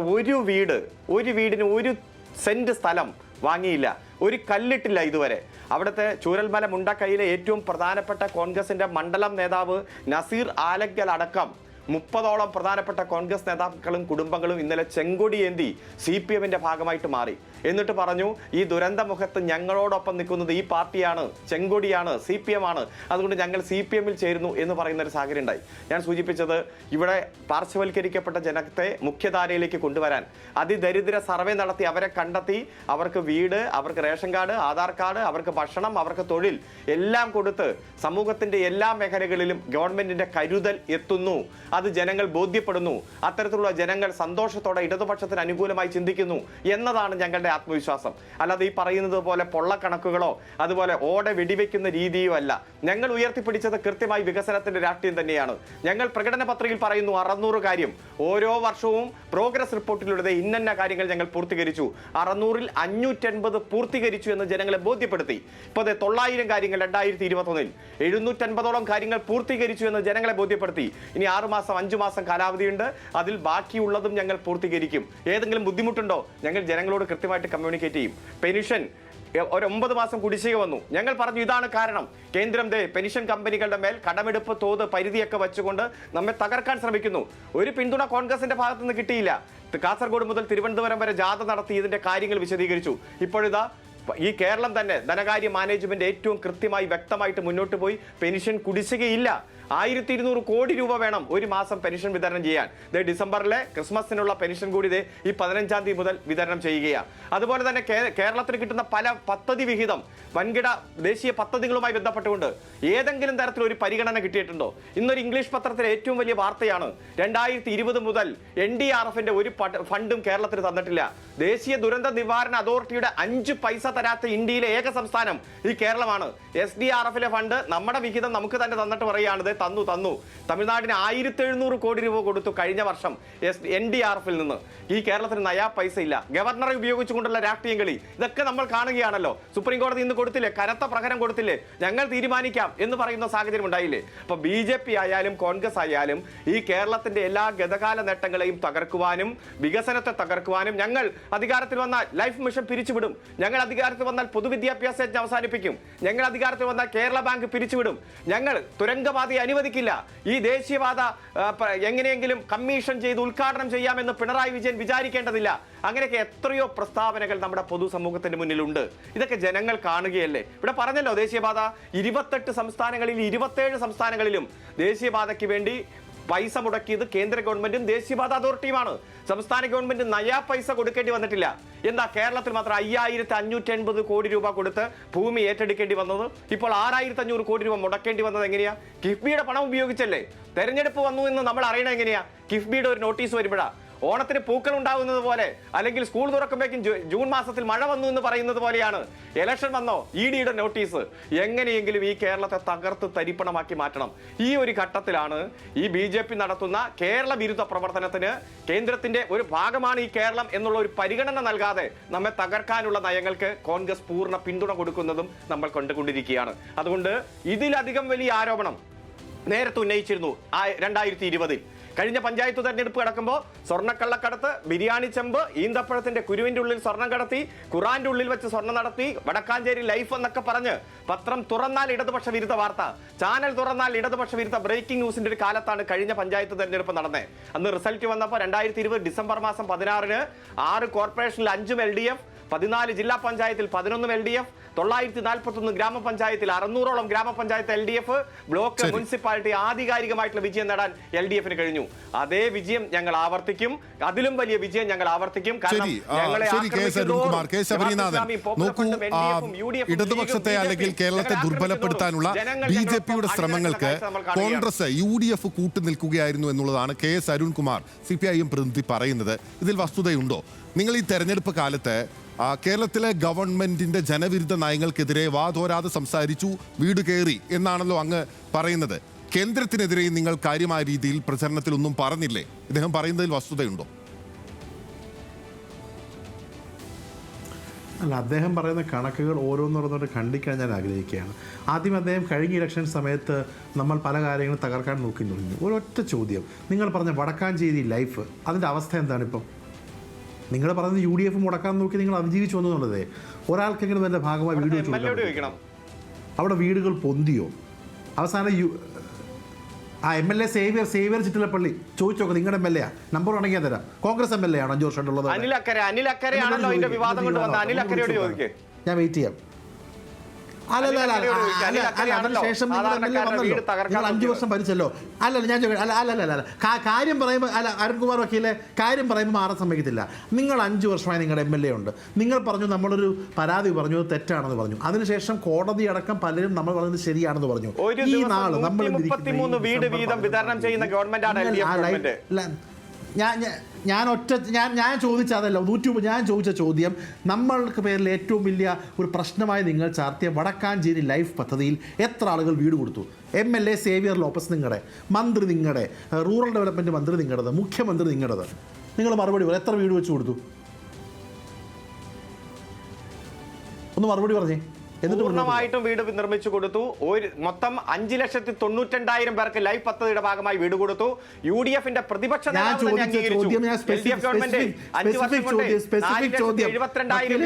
ഒരു വീടിന് 1 സെന്റ് സ്ഥലം വാങ്ങിയില്ല, ഒരു കല്ലിട്ടില്ല ഇതുവരെ. അവിടുത്തെ ചൂരൽമല മുണ്ടക്കൈയിലെ ഏറ്റവും പ്രധാനപ്പെട്ട കോൺഗ്രസിന്റെ മണ്ഡലം നേതാവ് നസീർ ആലങ്കൽ അടക്കം 30ഓളം പ്രധാനപ്പെട്ട കോൺഗ്രസ് നേതാക്കളും കുടുംബങ്ങളും ഇന്നലെ ചെങ്കൊടിയേന്തി CPMന്റെ ഭാഗമായിട്ട് മാറി. എന്നിട്ട് പറഞ്ഞു, ഈ ദുരന്തമുഖത്ത് ഞങ്ങളോടൊപ്പം നിൽക്കുന്നത് ഈ പാർട്ടിയാണ്, ചെങ്കൊടിയാണ്, CPM ആണ്, അതുകൊണ്ട് ഞങ്ങൾ CPMൽ ചേരുന്നു എന്ന് പറയുന്ന ഒരു സാഹചര്യം ഉണ്ടായി. ഞാൻ സൂചിപ്പിച്ചത് ഇവിടെ പാർശ്വവൽക്കരിക്കപ്പെട്ട ജനത്തെ മുഖ്യധാരയിലേക്ക് കൊണ്ടുവരാൻ അതിദരിദ്ര സർവേ നടത്തി അവരെ കണ്ടെത്തി അവർക്ക് വീട്, അവർക്ക് റേഷൻ കാർഡ്, ആധാർ കാർഡ്, അവർക്ക് ഭക്ഷണം, അവർക്ക് തൊഴിൽ എല്ലാം കൊടുത്ത് സമൂഹത്തിന്റെ എല്ലാ മേഖലകളിലും ഗവൺമെന്റിന്റെ കരുതൽ എത്തുന്നു. അത് ജനങ്ങൾ ബോധ്യപ്പെടുന്നു. അത്തരത്തിലുള്ള ജനങ്ങൾ സന്തോഷത്തോടെ ഇടതുപക്ഷത്തിന് അനുകൂലമായി ചിന്തിക്കുന്നു എന്നതാണ് ഞങ്ങളുടെ ആത്മവിശ്വാസം. അല്ലാതെ ഈ പറയുന്നത് പോലെ പൊള്ളക്കണക്കുകളോ അതുപോലെ ഓടെ വെടിവെക്കുന്ന രീതിയോ അല്ല. ഞങ്ങൾ ഉയർത്തിപ്പിടിച്ചത് കൃത്യമായി വികസനത്തിന്റെ രാഷ്ട്രീയം തന്നെയാണ്. ഞങ്ങൾ പ്രകടന പത്രികയിൽ പറയുന്നു 600 കാര്യം. ഓരോ വർഷവും പ്രോഗ്രസ് റിപ്പോർട്ടിലൂടെ ഇന്ന കാര്യങ്ങൾ ഞങ്ങൾ പൂർത്തീകരിച്ചു. 600ൽ 550 പൂർത്തീകരിച്ചു എന്ന് ജനങ്ങളെ ബോധ്യപ്പെടുത്തി. ഇപ്പോൾ 900 കാര്യങ്ങൾ 2021ൽ 750ഓളം കാര്യങ്ങൾ പൂർത്തീകരിച്ചു എന്ന് ജനങ്ങളെ ബോധ്യപ്പെടുത്തി. ഇനി 6 മാസം 5 മാസം കാലാവധിയുണ്ട്. അതിൽ ബാക്കിയുള്ളതും ഞങ്ങൾ പൂർത്തീകരിക്കും. ഏതെങ്കിലും ബുദ്ധിമുട്ടുണ്ടോ? ഞങ്ങൾ ജനങ്ങളോട് കൃത്യമായിട്ട് കമ്മ്യൂണിക്കേറ്റ് ചെയ്യും. പെൻഷൻ ഒരു 9 മാസം കുടിശ്ശിക വന്നു. ഞങ്ങൾ പറഞ്ഞു ഇതാണ് കാരണം. കേന്ദ്രം പെൻഷൻ കമ്പനികളുടെ മേൽ കടമെടുപ്പ് തോത് പരിധിയൊക്കെ വെച്ചുകൊണ്ട് നമ്മെ തകർക്കാൻ ശ്രമിക്കുന്നു. ഒരു പിന്തുണ കോൺഗ്രസിന്റെ ഭാഗത്തു നിന്ന് കിട്ടിയില്ല. കാസർഗോഡ് മുതൽ തിരുവനന്തപുരം വരെ ജാഥ നടത്തി ഇതിന്റെ കാര്യങ്ങൾ വിശദീകരിച്ചു. ഇപ്പോഴിതാ ഈ കേരളം തന്നെ ധനകാര്യ മാനേജ്മെന്റ് ഏറ്റവും കൃത്യമായി വ്യക്തമായിട്ട് മുന്നോട്ട് പോയി. പെൻഷൻ കുടിശ്ശികയില്ല. 1200 കോടി രൂപ വേണം ഒരു മാസം പെൻഷൻ വിതരണം ചെയ്യാൻ. ഡിസംബറിലെ ക്രിസ്മസിനുള്ള പെൻഷൻ കൂടി ഈ 15-ാം തീയതി മുതൽ വിതരണം ചെയ്യുകയാണ്. അതുപോലെ തന്നെ കേരളത്തിന് കിട്ടുന്ന പല പദ്ധതി വിഹിതം വൻകിട ദേശീയ പദ്ധതികളുമായി ബന്ധപ്പെട്ടുകൊണ്ട് ഏതെങ്കിലും തരത്തിൽ ഒരു പരിഗണന കിട്ടിയിട്ടുണ്ടോ? ഇന്നൊരു ഇംഗ്ലീഷ് പത്രത്തിലെ ഏറ്റവും വലിയ വാർത്തയാണ് 2020 മുതൽ NDRFന്റെ ഒരു ഫണ്ടും കേരളത്തിന് തന്നിട്ടില്ല. ദേശീയ ദുരന്ത നിവാരണ അതോറിറ്റിയുടെ 5 പൈസ തരാത്ത ഇന്ത്യയിലെ ഏക സംസ്ഥാനം ഈ കേരളമാണ്. SDRFലെ ഫണ്ട് നമ്മുടെ വിഹിതം നമുക്ക് തന്നെ തന്നിട്ട് പറയുകയാണത് തന്നു. തമിഴ്നാടിന് 1700 കോടി രൂപ കൊടുത്തു കഴിഞ്ഞ വർഷം NDRFൽ നിന്ന്. ഈ കേരളത്തിന് നയാ പൈസ ഇല്ല. ഗവർണറെ ഉപയോഗിച്ചുകൊണ്ടുള്ള രാഷ്ട്രീയം കളി ഇതൊക്കെ നമ്മൾ കാണുകയാണല്ലോ. സുപ്രീം കോടതി ഇന്ന് കൊടുത്തില്ലേ, കനത്ത പ്രഹരം കൊടുത്തില്ലേ, ഞങ്ങൾ തീരുമാനിക്കാം എന്ന് പറയുന്ന സാഹചര്യം ഉണ്ടായില്ലേ? അപ്പൊ BJP ആയാലും കോൺഗ്രസ് ആയാലും ഈ കേരളത്തിന്റെ എല്ലാ ഗതകാല നേട്ടങ്ങളെയും തകർക്കുവാനും വികസനത്തെ തകർക്കുവാനും ഞങ്ങൾ അധികാരത്തിൽ വന്നാൽ ലൈഫ് മിഷൻ പിരിച്ചുവിടും, ഞങ്ങൾ അധികാരത്തിൽ വന്നാൽ പൊതുവിദ്യാഭ്യാസ യജ്ഞം അവസാനിപ്പിക്കും, ഞങ്ങൾ അധികാരത്തിൽ വന്നാൽ കേരള ബാങ്ക് പിരിച്ചുവിടും, ഞങ്ങൾ തുരങ്കപാതയെ അനുവദിക്കില്ല, ഈ ദേശീയപാത എങ്ങനെയെങ്കിലും കമ്മീഷൻ ചെയ്ത് ഉദ്ഘാടനം ചെയ്യാമെന്ന് പിണറായി വിജയൻ വിചാരിക്കേണ്ടതില്ല. അങ്ങനെയൊക്കെ എത്രയോ പ്രസ്താവനകൾ നമ്മുടെ പൊതുസമൂഹത്തിന്റെ മുന്നിലുണ്ട്. ഇതൊക്കെ ജനങ്ങൾ കാണുകയല്ലേ. ഇവിടെ പറഞ്ഞല്ലോ ദേശീയപാത 28 സംസ്ഥാനങ്ങളിൽ 27 സംസ്ഥാനങ്ങളിലും ദേശീയപാതയ്ക്ക് വേണ്ടി പൈസ മുടക്കിയത് കേന്ദ്ര ഗവൺമെന്റും ദേശീയപാത അതോറിറ്റിയുമാണ്. സംസ്ഥാന ഗവൺമെന്റ് നയാ പൈസ കൊടുക്കേണ്ടി വന്നിട്ടില്ല. എന്താ കേരളത്തിൽ മാത്രം 5580 കോടി രൂപ കൊടുത്ത് ഭൂമി ഏറ്റെടുക്കേണ്ടി വന്നത്? ഇപ്പോൾ 6500 കോടി രൂപ മുടക്കേണ്ടി വന്നത് എങ്ങനെയാ? കിഫ്ബിയുടെ പണം ഉപയോഗിച്ചല്ലേ. തെരഞ്ഞെടുപ്പ് വന്നു എന്ന് നമ്മൾ അറിയണത് എങ്ങനെയാ? കിഫ്ബിയുടെ ഒരു നോട്ടീസ് വരുമ്പോഴാ. ഓണത്തിന് പൂക്കൾ ഉണ്ടാകുന്നത് പോലെ, അല്ലെങ്കിൽ സ്കൂൾ തുറക്കുമ്പോഴേക്കും ജൂൺ മാസത്തിൽ മഴ വന്നു എന്ന് പറയുന്നത് പോലെയാണ് ഇലക്ഷൻ വന്നോ EDയുടെ നോട്ടീസ്. എങ്ങനെയെങ്കിലും ഈ കേരളത്തെ തകർത്ത് തരിപ്പണമാക്കി മാറ്റണം. ഈ ഒരു ഘട്ടത്തിലാണ് ഈ BJP നടത്തുന്ന കേരള വിരുദ്ധ പ്രവർത്തനത്തിന് കേന്ദ്രത്തിന്റെ ഒരു ഭാഗമാണ് ഈ കേരളം എന്നുള്ള ഒരു പരിഗണന നൽകാതെ നമ്മെ തകർക്കാനുള്ള നയങ്ങൾക്ക് കോൺഗ്രസ് പൂർണ്ണ പിന്തുണ കൊടുക്കുന്നതും നമ്മൾ കണ്ടുകൊണ്ടിരിക്കുകയാണ്. അതുകൊണ്ട് ഇതിലധികം വലിയ ആരോപണം നേരത്തെ ഉന്നയിച്ചിരുന്നു 2020 കഴിഞ്ഞ പഞ്ചായത്ത് തെരഞ്ഞെടുപ്പ് കിടക്കുമ്പോൾ സ്വർണ്ണക്കള്ളക്കടത്ത്, ബിരിയാണി ചെമ്പ്, ഈന്തപ്പഴത്തിന്റെ കുരുവിന്റെ ഉള്ളിൽ സ്വർണം കടത്തി, ഖുറാന്റെ ഉള്ളിൽ വെച്ച് സ്വർണ്ണം നടത്തി, വടക്കാഞ്ചേരി ലൈഫ് എന്നൊക്കെ പറഞ്ഞ് പത്രം തുറന്നാൽ ഇടതുപക്ഷ വിരുദ്ധ വാർത്ത, ചാനൽ തുറന്നാൽ ഇടതുപക്ഷ വിരുദ്ധ ബ്രേക്കിംഗ് ന്യൂസിന്റെ ഒരു കാലത്താണ് കഴിഞ്ഞ പഞ്ചായത്ത് തെരഞ്ഞെടുപ്പ് നടന്നത്. അന്ന് റിസൾട്ട് വന്നപ്പോൾ 2020 ഡിസംബർ മാസം 16-ന് 6 കോർപ്പറേഷനിൽ 5 LDF, 14 ജില്ലാ പഞ്ചായത്തിൽ 11 LDF, 941 ഗ്രാമപഞ്ചായത്തിൽ 600ഓളം ഗ്രാമപഞ്ചായത്ത് LDF, ബ്ലോക്ക്, മുനിസിപ്പാലിറ്റി ആധികാരികമായിട്ടുള്ള വിജയം നേടാൻ LDFന് കഴിഞ്ഞു. അതേ വിജയം ഞങ്ങൾ ആവർത്തിക്കും, അതിലും വലിയ വിജയം ഞങ്ങൾ ആവർത്തിക്കും. കാരണം ഇടതുപക്ഷത്തെ അല്ലെങ്കിൽ കേരളത്തെ ദുർബലപ്പെടുത്താനുള്ള BJPയുടെ ശ്രമങ്ങൾക്ക് കോൺഗ്രസ് UDF കൂട്ടുനിൽക്കുകയായിരുന്നു എന്നുള്ളതാണ് KS അരുൺകുമാർ CPIM പ്രതിനിധി പറയുന്നത്. ഇതിൽ വസ്തുതയുണ്ടോ? നിങ്ങൾ ഈ തെരഞ്ഞെടുപ്പ് കാലത്ത് കേരളത്തിലെ ഗവൺമെന്റിന്റെ ജനവിരുദ്ധ നയങ്ങൾക്കെതിരെ വാതോരാതെ സംസാരിച്ചു, വീട് കയറി എന്നാണല്ലോ അങ്ങ് പറയുന്നത്. കേന്ദ്രത്തിനെതിരെ നിങ്ങൾ കാര്യമായ രീതിയിൽ പ്രചരണത്തിലൊന്നും പറഞ്ഞില്ലേ? ഇദ്ദേഹം പറയുന്നതിൽ വസ്തുതയുണ്ടോ? അല്ല, അദ്ദേഹം പറയുന്ന കണക്കുകൾ ഓരോന്നോരോന്നോട്ട് ഖണ്ഡിക്കാൻ ഞാൻ ആഗ്രഹിക്കുകയാണ്. ആദ്യം അദ്ദേഹം കഴിഞ്ഞ ഇലക്ഷൻ സമയത്ത് നമ്മൾ പല കാര്യങ്ങളും തകർക്കാൻ നോക്കിയിരുന്നു. ഒരൊറ്റ ചോദ്യം, നിങ്ങൾ പറഞ്ഞ വടക്കാഞ്ചേരി ലൈഫ്, അതിൻ്റെ അവസ്ഥ എന്താണ് ഇപ്പം? നിങ്ങൾ പറയുന്നത് UDF മുടക്കാൻ നോക്കി നിങ്ങൾ അതിജീവിച്ചു വന്നു എന്നുള്ളതേ. ഒരാൾക്കെങ്കിലും അതിൻ്റെ ഭാഗമായി വീട് വെച്ചു, അവിടെ വീടുകൾ പൊന്തിയോ? അവസാനം MLA സേവ്യർ ചിറ്റിലപ്പള്ളി ചോദിച്ചു നോക്കാം, നിങ്ങളുടെ MLA നമ്പർ ഉണ്ടെങ്കിൽ തരാം. കോൺഗ്രസ് MLA ആണോ 5 വർഷം ഉള്ളത്? ഞാൻ വെയിറ്റ് ചെയ്യാം. അതിനുശേഷം നിങ്ങൾ 5 വർഷം ഭരിച്ചല്ലോ. അല്ലല്ല കാര്യം പറയുമ്പോൾ അരുൺകുമാർ വക്കീലെ കാര്യം പറയുമ്പോൾ മാറാൻ സമ്മതിക്കത്തില്ല. നിങ്ങൾ 5 വർഷമായി നിങ്ങളുടെ MLA ഉണ്ട്. നിങ്ങൾ പറഞ്ഞു നമ്മളൊരു പരാതി പറഞ്ഞു, തെറ്റാണെന്ന് പറഞ്ഞു. അതിനുശേഷം കോടതി അടക്കം പലരും നമ്മൾ പറയുന്നത് ശരിയാണെന്ന് പറഞ്ഞു. ഈ നാള് നമ്മൾ ഞാൻ ചോദിച്ച അതല്ല, ഞാൻ ചോദിച്ച ചോദ്യം, നമ്മൾക്ക് പേരിൽ ഏറ്റവും വലിയ ഒരു പ്രശ്നമായി നിങ്ങൾ ചാർത്തിയ വടക്കാഞ്ചേരി ലൈഫ് പദ്ധതിയിൽ എത്ര ആളുകൾ വീട് കൊടുത്തു? MLA സേവിയർ ലോപ്പസ് നിങ്ങളുടെ, മന്ത്രി നിങ്ങളുടെ, റൂറൽ ഡെവലപ്മെൻറ്റ് മന്ത്രി നിങ്ങളുടേത്, മുഖ്യമന്ത്രി നിങ്ങളുടേത്. നിങ്ങൾ മറുപടി പറ, എത്ര വീട് വെച്ച് കൊടുത്തു? ഒന്ന് മറുപടി പറഞ്ഞേ. പൂർണ്ണമായിട്ടും വീട് നിർമ്മിച്ചു കൊടുത്തു. മൊത്തം 5,92,000 പേർക്ക് ലൈഫ് പദ്ധതിയുടെ ഭാഗമായി വീട് കൊടുത്തു. UDFന്റെ പ്രതിപക്ഷ നേതാവ്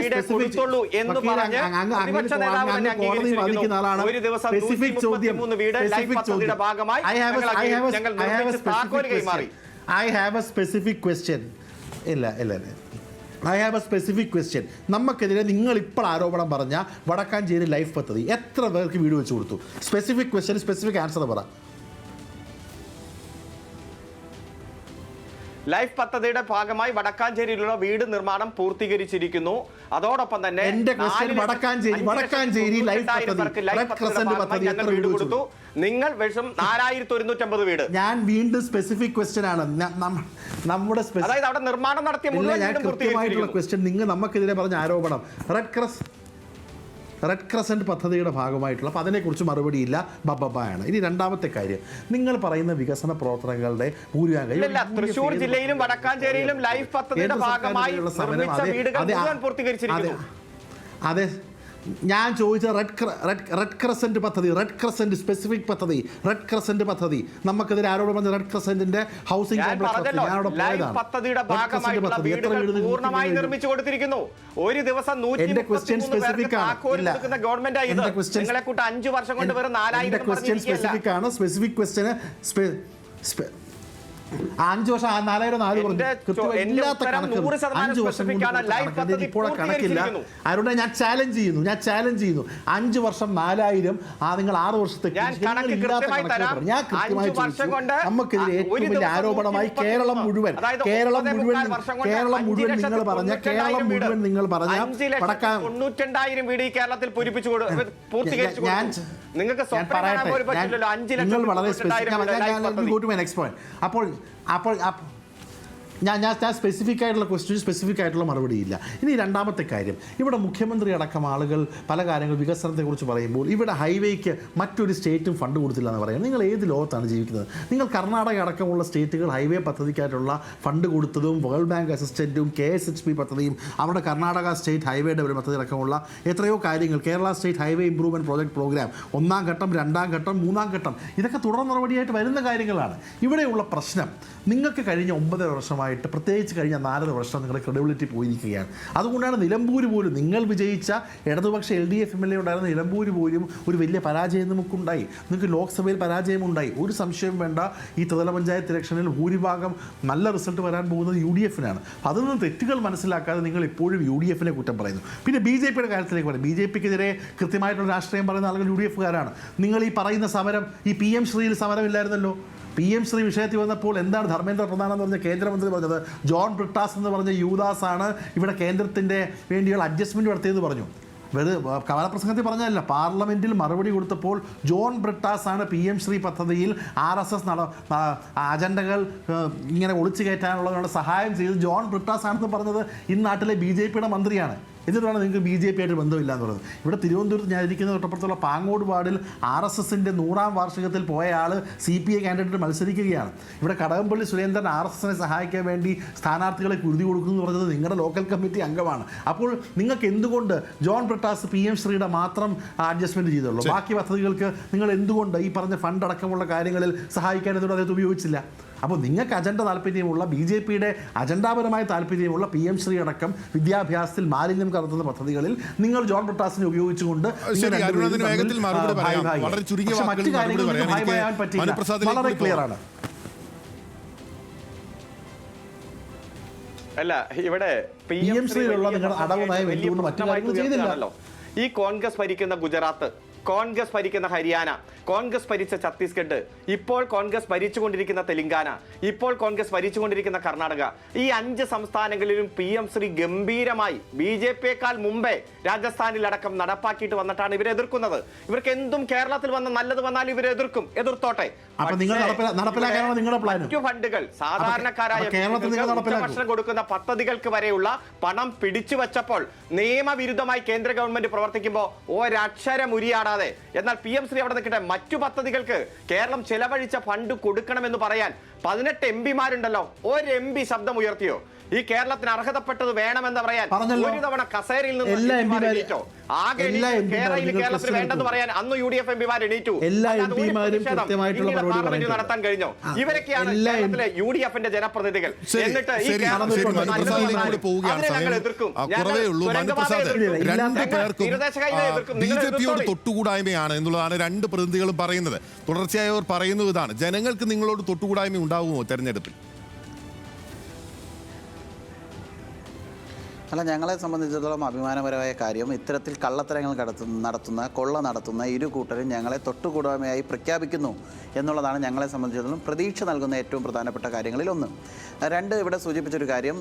വീട് കൊടുത്തുള്ളൂ എന്ന് പറഞ്ഞ് പ്രതിപക്ഷ നേതാവ് തന്നെ അംഗീകരിച്ചിരിക്കുന്നു. ഒരു ദിവസം 133 വീട് ലൈഫ് പദ്ധതിയുടെ ഭാഗമായി ഞങ്ങൾ താക്കോൽ കൈമാറി. I have a specific question. I have a specific question. നമുക്കെതിരെ നിങ്ങൾ ഇപ്പോൾ ആരോപണം പറഞ്ഞ വടക്കാഞ്ചേരി ലൈഫ് പദ്ധതി എത്ര പേർക്ക് വീട് വെച്ച് കൊടുത്തു? സ്പെസിഫിക് ക്വസ്റ്റ്യൻ, സ്പെസിഫിക് ആൻസർ പറ. ലൈഫ് പദ്ധതിയുടെ ഭാഗമായി വടക്കാഞ്ചേരിയിലുള്ള വീട് നിർമ്മാണം പൂർത്തീകരിച്ചിരിക്കുന്നു. അതോടൊപ്പം തന്നെ വടക്കാഞ്ചേരി ലൈഫ് പദ്ധതി ഞങ്ങൾ വീട് കൊടുത്തു. നിങ്ങൾ വിഷം 4,150 വീട്. ഞാൻ വീണ്ടും സ്പെസിഫിക് ക്വസ്റ്റ്യൻ ആണ് നമ്മുടെ, അതായത് അവിടെ നിർമ്മാണം നടത്തിയ ക്വസ്റ്റ്യൻ. നിങ്ങൾ നമുക്കെതിരെ പറഞ്ഞ ആരോപണം റെഡ് ക്രസൻറ്റ് പദ്ധതിയുടെ ഭാഗമായിട്ടുള്ള, അപ്പോൾ അതിനെക്കുറിച്ച് മറുപടിയില്ല, ബബ്ബായാണ്. ഇനി രണ്ടാമത്തെ കാര്യം, നിങ്ങൾ പറയുന്ന വികസന പ്രവർത്തനങ്ങളുടെ തൃശ്ശൂർ ജില്ലയിലും വടക്കാഞ്ചേരിയിലും ലൈഫ് പദ്ധതിയുടെ ഭാഗമായി നിർമ്മിച്ച വീടുകൾ മുഴുവൻ പൂർത്തീകരിച്ചിരിക്കുന്നു. അതെ, ഞാൻ ചോദിച്ച റെഡ് ക്രസൻറ്റ് പദ്ധതി, റെഡ് ക്രസൻറ്റ് സ്പെസിഫിക് പദ്ധതി, റെഡ് ക്രസൻറ്റ് പദ്ധതി, നമുക്കെതിരെ ആരോപണം പറഞ്ഞ റെഡ് ക്രസൻറ്റിന്റെ ഹൗസിംഗ് പൂർണ്ണമായി നിർമ്മിച്ചു കൊടുത്തിരിക്കുന്നു. ഒരു ദിവസം 133 ഗവൺമെന്റ് 5 വർഷം കൊണ്ട് വെറും 4,000. സ്പെസിഫിക് ആണ്. സ്പെസിഫിക് ക്വസ്റ്റ്യന് ആ 5 വർഷം 4000 4 പറഞ്ഞു കൃത്യമില്ലാത്ത ഉത്തരം കണക്ക് 100% 5 വർഷം specific ആണ്. ലൈഫ് പദ്ധതി ഇപ്പോൾ കണക്കില്ല. പൂർത്തീകരിച്ചിരിക്കുന്നു. അതുകൊണ്ട് ഞാൻ ചാലഞ്ച് ചെയ്യുന്നു 5 വർഷം 4000 നിങ്ങൾ 6 വർഷത്തേക്ക് ഞാൻ കണക്ക് കൃത്യമായി തരാം. ഞാൻ കൃത്യമായി 5 വർഷം കൊണ്ട് നമുക്കെതിരെ ഏറ്റവും ഒരു വലിയ ദിവസം ആരോപണമായി 133 കേരളം മുഴുവൻ അതായത് കേരളം 9 മുഴുവൻ വർഷം കൊണ്ട് കേരളം 5 മുഴുവൻ ലക്ഷത്തി നിങ്ങൾ പറഞ്ഞ കേരളം 92,000 മുഴുവൻ നിങ്ങൾ പറഞ്ഞ 5,92,000 വീട് ഈ കേരളത്തിൽ പൂർത്തീകരിച്ചു കൊടുത്തു. നിങ്ങൾക്ക് സ്വപ്നം കാണാൻ പോലും പറ്റില്ലല്ലോ 5,92,000 അപ്പോൾ ഞാൻ സ്പെസിഫിക് ആയിട്ടുള്ള മറുപടിയില്ല. ഇനി രണ്ടാമത്തെ കാര്യം, ഇവിടെ മുഖ്യമന്ത്രി അടക്കം ആളുകൾ പല കാര്യങ്ങൾ വികസനത്തെക്കുറിച്ച് പറയുമ്പോൾ ഇവിടെ ഹൈവേക്ക് മറ്റൊരു സ്റ്റേറ്റും ഫണ്ട് കൊടുത്തില്ല എന്ന് പറയാം. നിങ്ങൾ ഏത് ലോകത്താണ് ജീവിക്കുന്നത്? നിങ്ങൾ കർണാടക അടക്കമുള്ള സ്റ്റേറ്റുകൾ ഹൈവേ പദ്ധതിക്കായിട്ടുള്ള ഫണ്ട് കൊടുത്തതും വേൾഡ് ബാങ്ക് അസിസ്റ്റൻറ്റും KSHP പദ്ധതിയും അവിടെ കർണാടക സ്റ്റേറ്റ് ഹൈവേ ഡെവലപ്മെൻറ്റ് പദ്ധതി അടക്കമുള്ള എത്രയോ കാര്യങ്ങൾ, Kerala state highway improvement project programme 1ാം ഘട്ടം 2ാം ഘട്ടം 3ാം ഘട്ടം ഇതൊക്കെ തുടർ നടപടിയായിട്ട് വരുന്ന കാര്യങ്ങളാണ്. ഇവിടെയുള്ള പ്രശ്നം നിങ്ങൾക്ക് കഴിഞ്ഞ 9 വർഷമായിട്ട് പ്രത്യേകിച്ച് കഴിഞ്ഞ 4 വർഷം നിങ്ങളുടെ ക്രെഡിബിലിറ്റി പോയിരിക്കുകയാണ്. അതുകൊണ്ടാണ് നിലമ്പൂർ പോലും നിങ്ങൾ വിജയിച്ച ഇടതുപക്ഷ LDF MLA ഉണ്ടായിരുന്ന നിലമ്പൂർ പോലും ഒരു വലിയ പരാജയം നമുക്കുണ്ടായി. നിങ്ങൾക്ക് ലോക്സഭയിൽ പരാജയമുണ്ടായി. ഒരു സംശയം വേണ്ട, ഈ ത്രിതല പഞ്ചായത്ത് ഇലക്ഷനിൽ ഭൂരിഭാഗം നല്ല റിസൾട്ട് വരാൻ പോകുന്നത് UDF-നാണ്. അതിൽ നിന്ന് തെറ്റുകൾ മനസ്സിലാക്കാതെ നിങ്ങൾ ഇപ്പോഴും UDF-നെ കുറ്റം പറയുന്നു. പിന്നെ BJP-യുടെ കാര്യത്തിലേക്ക് പറയും. BJP-ക്കെതിരെ കൃത്യമായിട്ടുള്ള രാഷ്ട്രീയം പറയുന്ന ആളുകൾ UDF-കാരാണ്. നിങ്ങൾ ഈ പറയുന്ന സമരം, ഈ PM ശ്രീയിൽ സമരമില്ലായിരുന്നല്ലോ. PM ശ്രീ വിഷയത്തിൽ വന്നപ്പോൾ എന്താണ് ധർമ്മേന്ദ്ര പ്രധാൻ എന്ന് പറഞ്ഞ കേന്ദ്രമന്ത്രി പറഞ്ഞത്? ജോൺ ബ്രിട്ടാസ് എന്ന് പറഞ്ഞ യൂദാസാണ് ഇവിടെ കേന്ദ്രത്തിൻ്റെ വേണ്ടിയുള്ള അഡ്ജസ്റ്റ്മെൻറ്റ് നടത്തിയെന്ന് പറഞ്ഞു. കമലപ്രസംഗത്തിൽ പറഞ്ഞതല്ല, പാർലമെൻറ്റിൽ മറുപടി കൊടുത്തപ്പോൾ ജോൺ ബ്രിട്ടാസ് ആണ് PM ശ്രീ പദ്ധതിയിൽ RSS അജണ്ടകൾ ഇങ്ങനെ ഒളിച്ചു കയറ്റാനുള്ളതിനുള്ള സഹായം ചെയ്ത് ജോൺ ബ്രിട്ടാസ് ആണെന്ന് പറഞ്ഞത് ഈ നാട്ടിലെ BJP-യുടെ മന്ത്രിയാണ്. എന്നിട്ടാണ് നിങ്ങൾക്ക് BJP ആയിട്ട് ബന്ധമില്ല എന്ന് പറയുന്നത്. ഇവിടെ തിരുവനന്തപുരത്ത് ഞാൻ ഇരിക്കുന്ന തൊട്ടപ്പുറത്തുള്ള പാങ്ങോട് വാർഡിൽ RSS-ന്റെ 100ാം വാർഷികത്തിൽ പോയ ആൾ CPI കാൻഡിഡേറ്റ് മത്സരിക്കുകയാണ്. ഇവിടെ കടകംപള്ളി സുരേന്ദ്രൻ RSS-നെ സഹായിക്കാൻ വേണ്ടി സ്ഥാനാർത്ഥികളെ കുരുതി കൊടുക്കുന്നു എന്ന് പറഞ്ഞത് നിങ്ങളുടെ ലോക്കൽ കമ്മിറ്റി അംഗമാണ്. അപ്പോൾ നിങ്ങൾക്ക് എന്തുകൊണ്ട് ജോൺ ബ്രിട്ടാസ് PM ശ്രീയുടെ മാത്രം അഡ്ജസ്റ്റ്മെൻറ്റ് ചെയ്തുള്ളൂ? ബാക്കി പദ്ധതികൾക്ക് നിങ്ങൾ എന്തുകൊണ്ട് ഈ പറഞ്ഞ ഫണ്ട് അടക്കമുള്ള കാര്യങ്ങളിൽ സഹായിക്കാൻ എന്തുകൊണ്ട് അദ്ദേഹത്തെ ഉപയോഗിച്ചില്ല? അപ്പോൾ നിങ്ങൾക്ക് അജണ്ട താല്പര്യമുള്ള BJP-യുടെ അജണ്ടാപരമായ താല്പര്യമുള്ള PM ശ്രീ അടക്കം വിദ്യാഭ്യാസത്തിൽ മാലിന്യം കലർത്തുന്ന പദ്ധതികളിൽ നിങ്ങൾ ജോൺ ബ്രിട്ടാസിനെ ഉപയോഗിച്ചുകൊണ്ട് വളരെ ക്ലിയർ ആണ്. അല്ല, ഇവിടെ PM ശ്രീയിലുള്ള നിങ്ങളുടെ അടവ് നയം എന്തുകൊണ്ട് മറ്റു കാര്യങ്ങൾ ചെയ്തില്ല? ഈ കോൺഗ്രസ് ഭരിക്കുന്ന ഗുജറാത്ത്, കോൺഗ്രസ് ഭരിക്കുന്ന ഹരിയാന, കോൺഗ്രസ് ഭരിച്ച ഛത്തീസ്ഗഡ്, ഇപ്പോൾ കോൺഗ്രസ് ഭരിച്ചുകൊണ്ടിരിക്കുന്ന തെലങ്കാന, ഇപ്പോൾ കോൺഗ്രസ് ഭരിച്ചുകൊണ്ടിരിക്കുന്ന കർണാടക, ഈ 5 സംസ്ഥാനങ്ങളിലും PM ശ്രീ ഗംഭീരമായി BJP-യേക്കാൾ മുമ്പേ രാജസ്ഥാനിലടക്കം നടപ്പാക്കിയിട്ട് വന്നിട്ടാണ് ഇവരെ എതിർക്കുന്നത്. ഇവർക്ക് എന്തും കേരളത്തിൽ വന്ന് നല്ലത് വന്നാൽ ഇവരെ എതിർത്തോട്ടെ. മറ്റു ഫണ്ടുകൾ സാധാരണക്കാരായ ഭക്ഷണം കൊടുക്കുന്ന പദ്ധതികൾക്ക് വരെയുള്ള പണം പിടിച്ചു വച്ചപ്പോൾ നിയമവിരുദ്ധമായി കേന്ദ്ര ഗവൺമെന്റ് പ്രവർത്തിക്കുമ്പോൾ ഒരക്ഷരം ഉരിയാടാതെ, എന്നാൽ PM ശ്രീ അവിടെ നിൽക്കട്ടെ, മറ്റു പദ്ധതികൾക്ക് കേരളം ചെലവഴിച്ച ഫണ്ട് കൊടുക്കണമെന്ന് പറയാൻ 18 MP-മാരുണ്ടല്ലോ. ഒരു MP ശബ്ദം ഉയർത്തിയോ? ഈ കേരളത്തിന് അർഹതപ്പെട്ടത് വേണമെന്ന് പറയാൻ ഒരു തവണ കസേരയിൽ നിന്ന് ആകെ കേരളത്തിന് വേണ്ടെന്ന് പറയാൻ അന്ന് UDF MP-മാർ എണീറ്റു. പാർലമെന്റ് നടത്താൻ കഴിഞ്ഞോ? ഇവരൊക്കെയാണ് കേരളത്തിലെ UDF-ന്റെ ജനപ്രതിനിധികൾ. എന്നിട്ട് ഈ ഞങ്ങൾ എതിർക്കും. BJP-യോട് തൊട്ടുകൂടായ്മയാണ് എന്നുള്ളതാണ് 2 പ്രതിനിധികളും പറയുന്നത്. തുടർച്ചയായി അവർ പറയുന്നത് ഇതാണ്. ജനങ്ങൾക്ക് നിങ്ങളോട് തൊട്ടുകൂടായ്മ ഉണ്ടാകുമോ തെരഞ്ഞെടുപ്പിൽ? അല്ല, ഞങ്ങളെ സംബന്ധിച്ചിടത്തോളം അഭിമാനപരമായ കാര്യം, ഇത്തരത്തിൽ കള്ളത്തരങ്ങൾ നടത്തുന്ന കൊള്ള നടത്തുന്ന ഇരു കൂട്ടരും ഞങ്ങളെ തൊട്ടുകൂടായ്മയായി പ്രഖ്യാപിക്കുന്നു എന്നുള്ളതാണ് ഞങ്ങളെ സംബന്ധിച്ചിടത്തോളം പ്രതീക്ഷ നൽകുന്ന ഏറ്റവും പ്രധാനപ്പെട്ട കാര്യങ്ങളിൽ ഒന്ന്. 2, ഇവിടെ സൂചിപ്പിച്ചൊരു കാര്യം,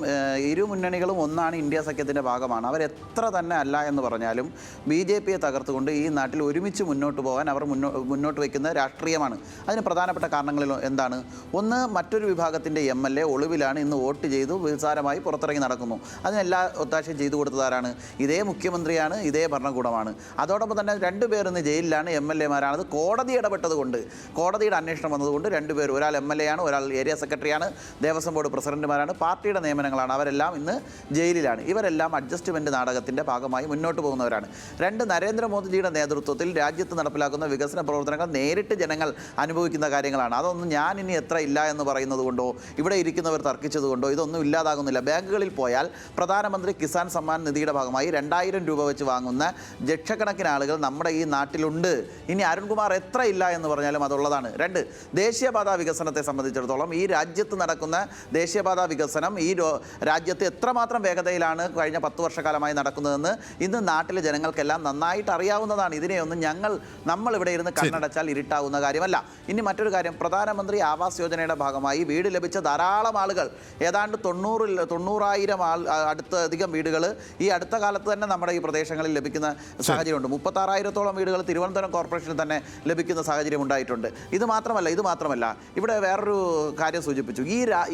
ഇരു മുന്നണികളും ഒന്നാണ്, ഇന്ത്യ സഖ്യത്തിൻ്റെ ഭാഗമാണ്. അവരെത്ര തന്നെ അല്ല എന്ന് പറഞ്ഞാലും BJP-യെ തകർത്തുകൊണ്ട് ഈ നാട്ടിൽ ഒരുമിച്ച് മുന്നോട്ട് പോകാൻ അവർ മുന്നോട്ട് വയ്ക്കുന്ന രാഷ്ട്രീയമാണ്. അതിന് പ്രധാനപ്പെട്ട കാരണങ്ങളിൽ എന്താണ്? ഒന്ന്, മറ്റൊരു വിഭാഗത്തിൻ്റെ MLA ഒളിവിലാണ്, ഇന്ന് വോട്ട് ചെയ്തു നിസ്സാരമായി പുറത്തിറങ്ങി നടക്കുന്നു. അതിനെല്ലാ ഒത്താശയും ചെയ്തു കൊടുത്തതാരാണ്? ഇതേ മുഖ്യമന്ത്രിയാണ്, ഇതേ ഭരണകൂടമാണ്. അതോടൊപ്പം തന്നെ 2 പേർ ഇന്ന് ജയിലിലാണ്, MLA-മാരാണ്. അത് കോടതി ഇടപെട്ടത് കൊണ്ട്, കോടതിയുടെ അന്വേഷണം വന്നതുകൊണ്ട് 2 പേർ, ഒരാൾ MLA ആണ്, ഒരാൾ ഏരിയ സെക്രട്ടറിയാണ്, ദേവസ്വം ബോർഡ് പ്രസിഡന്റുമാരാണ്, പാർട്ടിയുടെ നിയമനങ്ങളാണ്, അവരെല്ലാം ഇന്ന് ജയിലിലാണ്. ഇവരെല്ലാം അഡ്ജസ്റ്റ്മെൻറ്റ് നാടകത്തിൻ്റെ ഭാഗമായി മുന്നോട്ട് പോകുന്നവരാണ്. 2, നരേന്ദ്രമോദിജിയുടെ നേതൃത്വത്തിൽ രാജ്യത്ത് നടപ്പിലാക്കുന്ന വികസന പ്രവർത്തനങ്ങൾ നേരിട്ട് ജനങ്ങൾ അനുഭവിക്കുന്ന കാര്യങ്ങളാണ്. അതൊന്നും ഞാൻ ഇനി എത്ര ഇല്ല എന്ന് പറയുന്നത് കൊണ്ടോ ഇവിടെ ഇരിക്കുന്നവർ തർക്കിച്ചത് കൊണ്ടോ ഇതൊന്നും ഇല്ലാതാകുന്നില്ല. ബാങ്കുകളിൽ പോയാൽ പ്രധാനമന്ത്രി കിസാൻ സമ്മാൻ നിധിയുടെ ഭാഗമായി 2000 രൂപ വെച്ച് വാങ്ങുന്ന ലക്ഷക്കണക്കിന് ആളുകൾ നമ്മുടെ ഈ നാട്ടിലുണ്ട്. ഇനി അരുൺകുമാർ എത്ര ഇല്ല എന്ന് പറഞ്ഞാലും അതുള്ളതാണ്. 2, ദേശീയപാത വികസനത്തെ സംബന്ധിച്ചിടത്തോളം ഈ രാജ്യത്ത് നടക്കുന്ന ദേശീയപാത വികസനം ഈ രാജ്യത്ത് എത്രമാത്രം വേഗതയിലാണ് കഴിഞ്ഞ 10 വർഷക്കാലമായി നടക്കുന്നതെന്ന് ഇന്ന് നാട്ടിലെ ജനങ്ങൾക്കെല്ലാം നന്നായിട്ട് അറിയാവുന്നതാണ്. ഇതിനെയൊന്നും നമ്മൾ ഇവിടെ ഇരുന്ന് കണ്ണടച്ചാൽ ഇരുട്ടാവുന്ന കാര്യമല്ല. ഇനി മറ്റൊരു കാര്യം, പ്രധാനമന്ത്രി ആവാസ് യോജനയുടെ ഭാഗമായി വീട് ലഭിച്ച ധാരാളം ആളുകൾ, ഏതാണ്ട് 90,000 അധികം വീടുകൾ ഈ അടുത്ത കാലത്ത് തന്നെ നമ്മുടെ ഈ പ്രദേശങ്ങളിൽ ലഭിക്കുന്ന സാഹചര്യമുണ്ട്. 36,000-ഓളം വീടുകൾ തിരുവനന്തപുരം കോർപ്പറേഷന് തന്നെ ലഭിക്കുന്ന സാഹചര്യം ഉണ്ടായിട്ടുണ്ട്. ഇത് മാത്രമല്ല ഇവിടെ വേറൊരു കാര്യം സൂചിപ്പിച്ചു.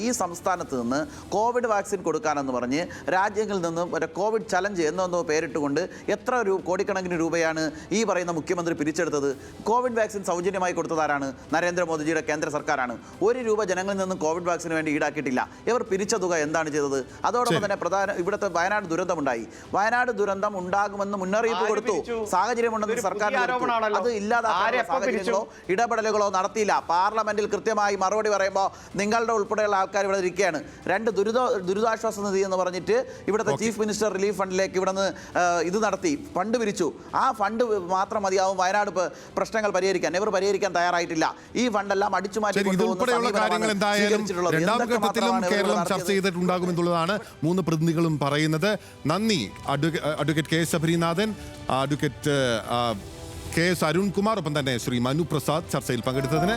ഈ സംസ്ഥാനത്ത് നിന്ന് കോവിഡ് വാക്സിൻ കൊടുക്കാനെന്ന് പറഞ്ഞ് രാജ്യങ്ങളിൽ നിന്നും ഒരു കോവിഡ് ചലഞ്ച് എന്നൊന്നോ പേരിട്ടുകൊണ്ട് എത്ര കോടിക്കണക്കിന് രൂപയാണ് ഈ പറയുന്ന മുഖ്യമന്ത്രി പിരിച്ചെടുത്തത്? കോവിഡ് വാക്സിൻ സൗജന്യമായി കൊടുത്തതാരാണ്? നരേന്ദ്രമോദിജിയുടെ കേന്ദ്ര സർക്കാരാണ്. 1 രൂപ ജനങ്ങളിൽ നിന്നും കോവിഡ് വാക്സിന് വേണ്ടി ഈടാക്കിയിട്ടില്ല. ഇവർ പിരിച്ച തുക എന്താണ് ചെയ്തത്? അതോടൊപ്പം തന്നെ ഇവിടുത്തെ വയനാട് ദുരന്തമുണ്ടായി. വയനാട് ദുരന്തം ഉണ്ടാകുമെന്ന് മുന്നറിയിപ്പ് കൊടുത്തു. സാഹചര്യമുണ്ടെന്ന് സർക്കാർ അത് ഇല്ലാതാക്കാൻ സാഹചര്യങ്ങളോ ഇടപെടലുകളോ നടത്തിയില്ല. പാർലമെന്റിൽ കൃത്യമായി മറുപടി പറയുമ്പോൾ നിങ്ങളുടെ ഉൾപ്പെടെയുള്ള ആൾക്കാർ ഇവിടെ ഇരിക്കുകയാണ്. 2 ദുരിതാശ്വാസ നിധി എന്ന് പറഞ്ഞിട്ട് ഇവിടുത്തെ ചീഫ് മിനിസ്റ്റർ റിലീഫ് ഫണ്ടിലേക്ക് ഇവിടുന്ന് ഇത് നടത്തി, ഫണ്ട് പിരിച്ചു. ആ ഫണ്ട് മാത്രം മതിയാവും വയനാട് പ്രശ്നങ്ങൾ പരിഹരിക്കാൻ. ഇവർ പരിഹരിക്കാൻ തയ്യാറായിട്ടില്ല. ഈ ഫണ്ടെല്ലാം അടിച്ചുമാറ്റി കാര്യങ്ങൾ എന്തായാലും രണ്ടാം ഘട്ടത്തിലും കേരളം ചർച്ച ചെയ്തിട്ടുണ്ടാകുമെന്നുള്ളതാണ് 3 പ്രതിനിധികളും പറയുന്നത്. നന്ദി advocate K Sabarinathan, advocate K S Arunkumar, ഒപ്പം തന്നെ ശ്രീ മനു പ്രസാദ് ചർച്ചയിൽ പങ്കെടുത്തതിന്.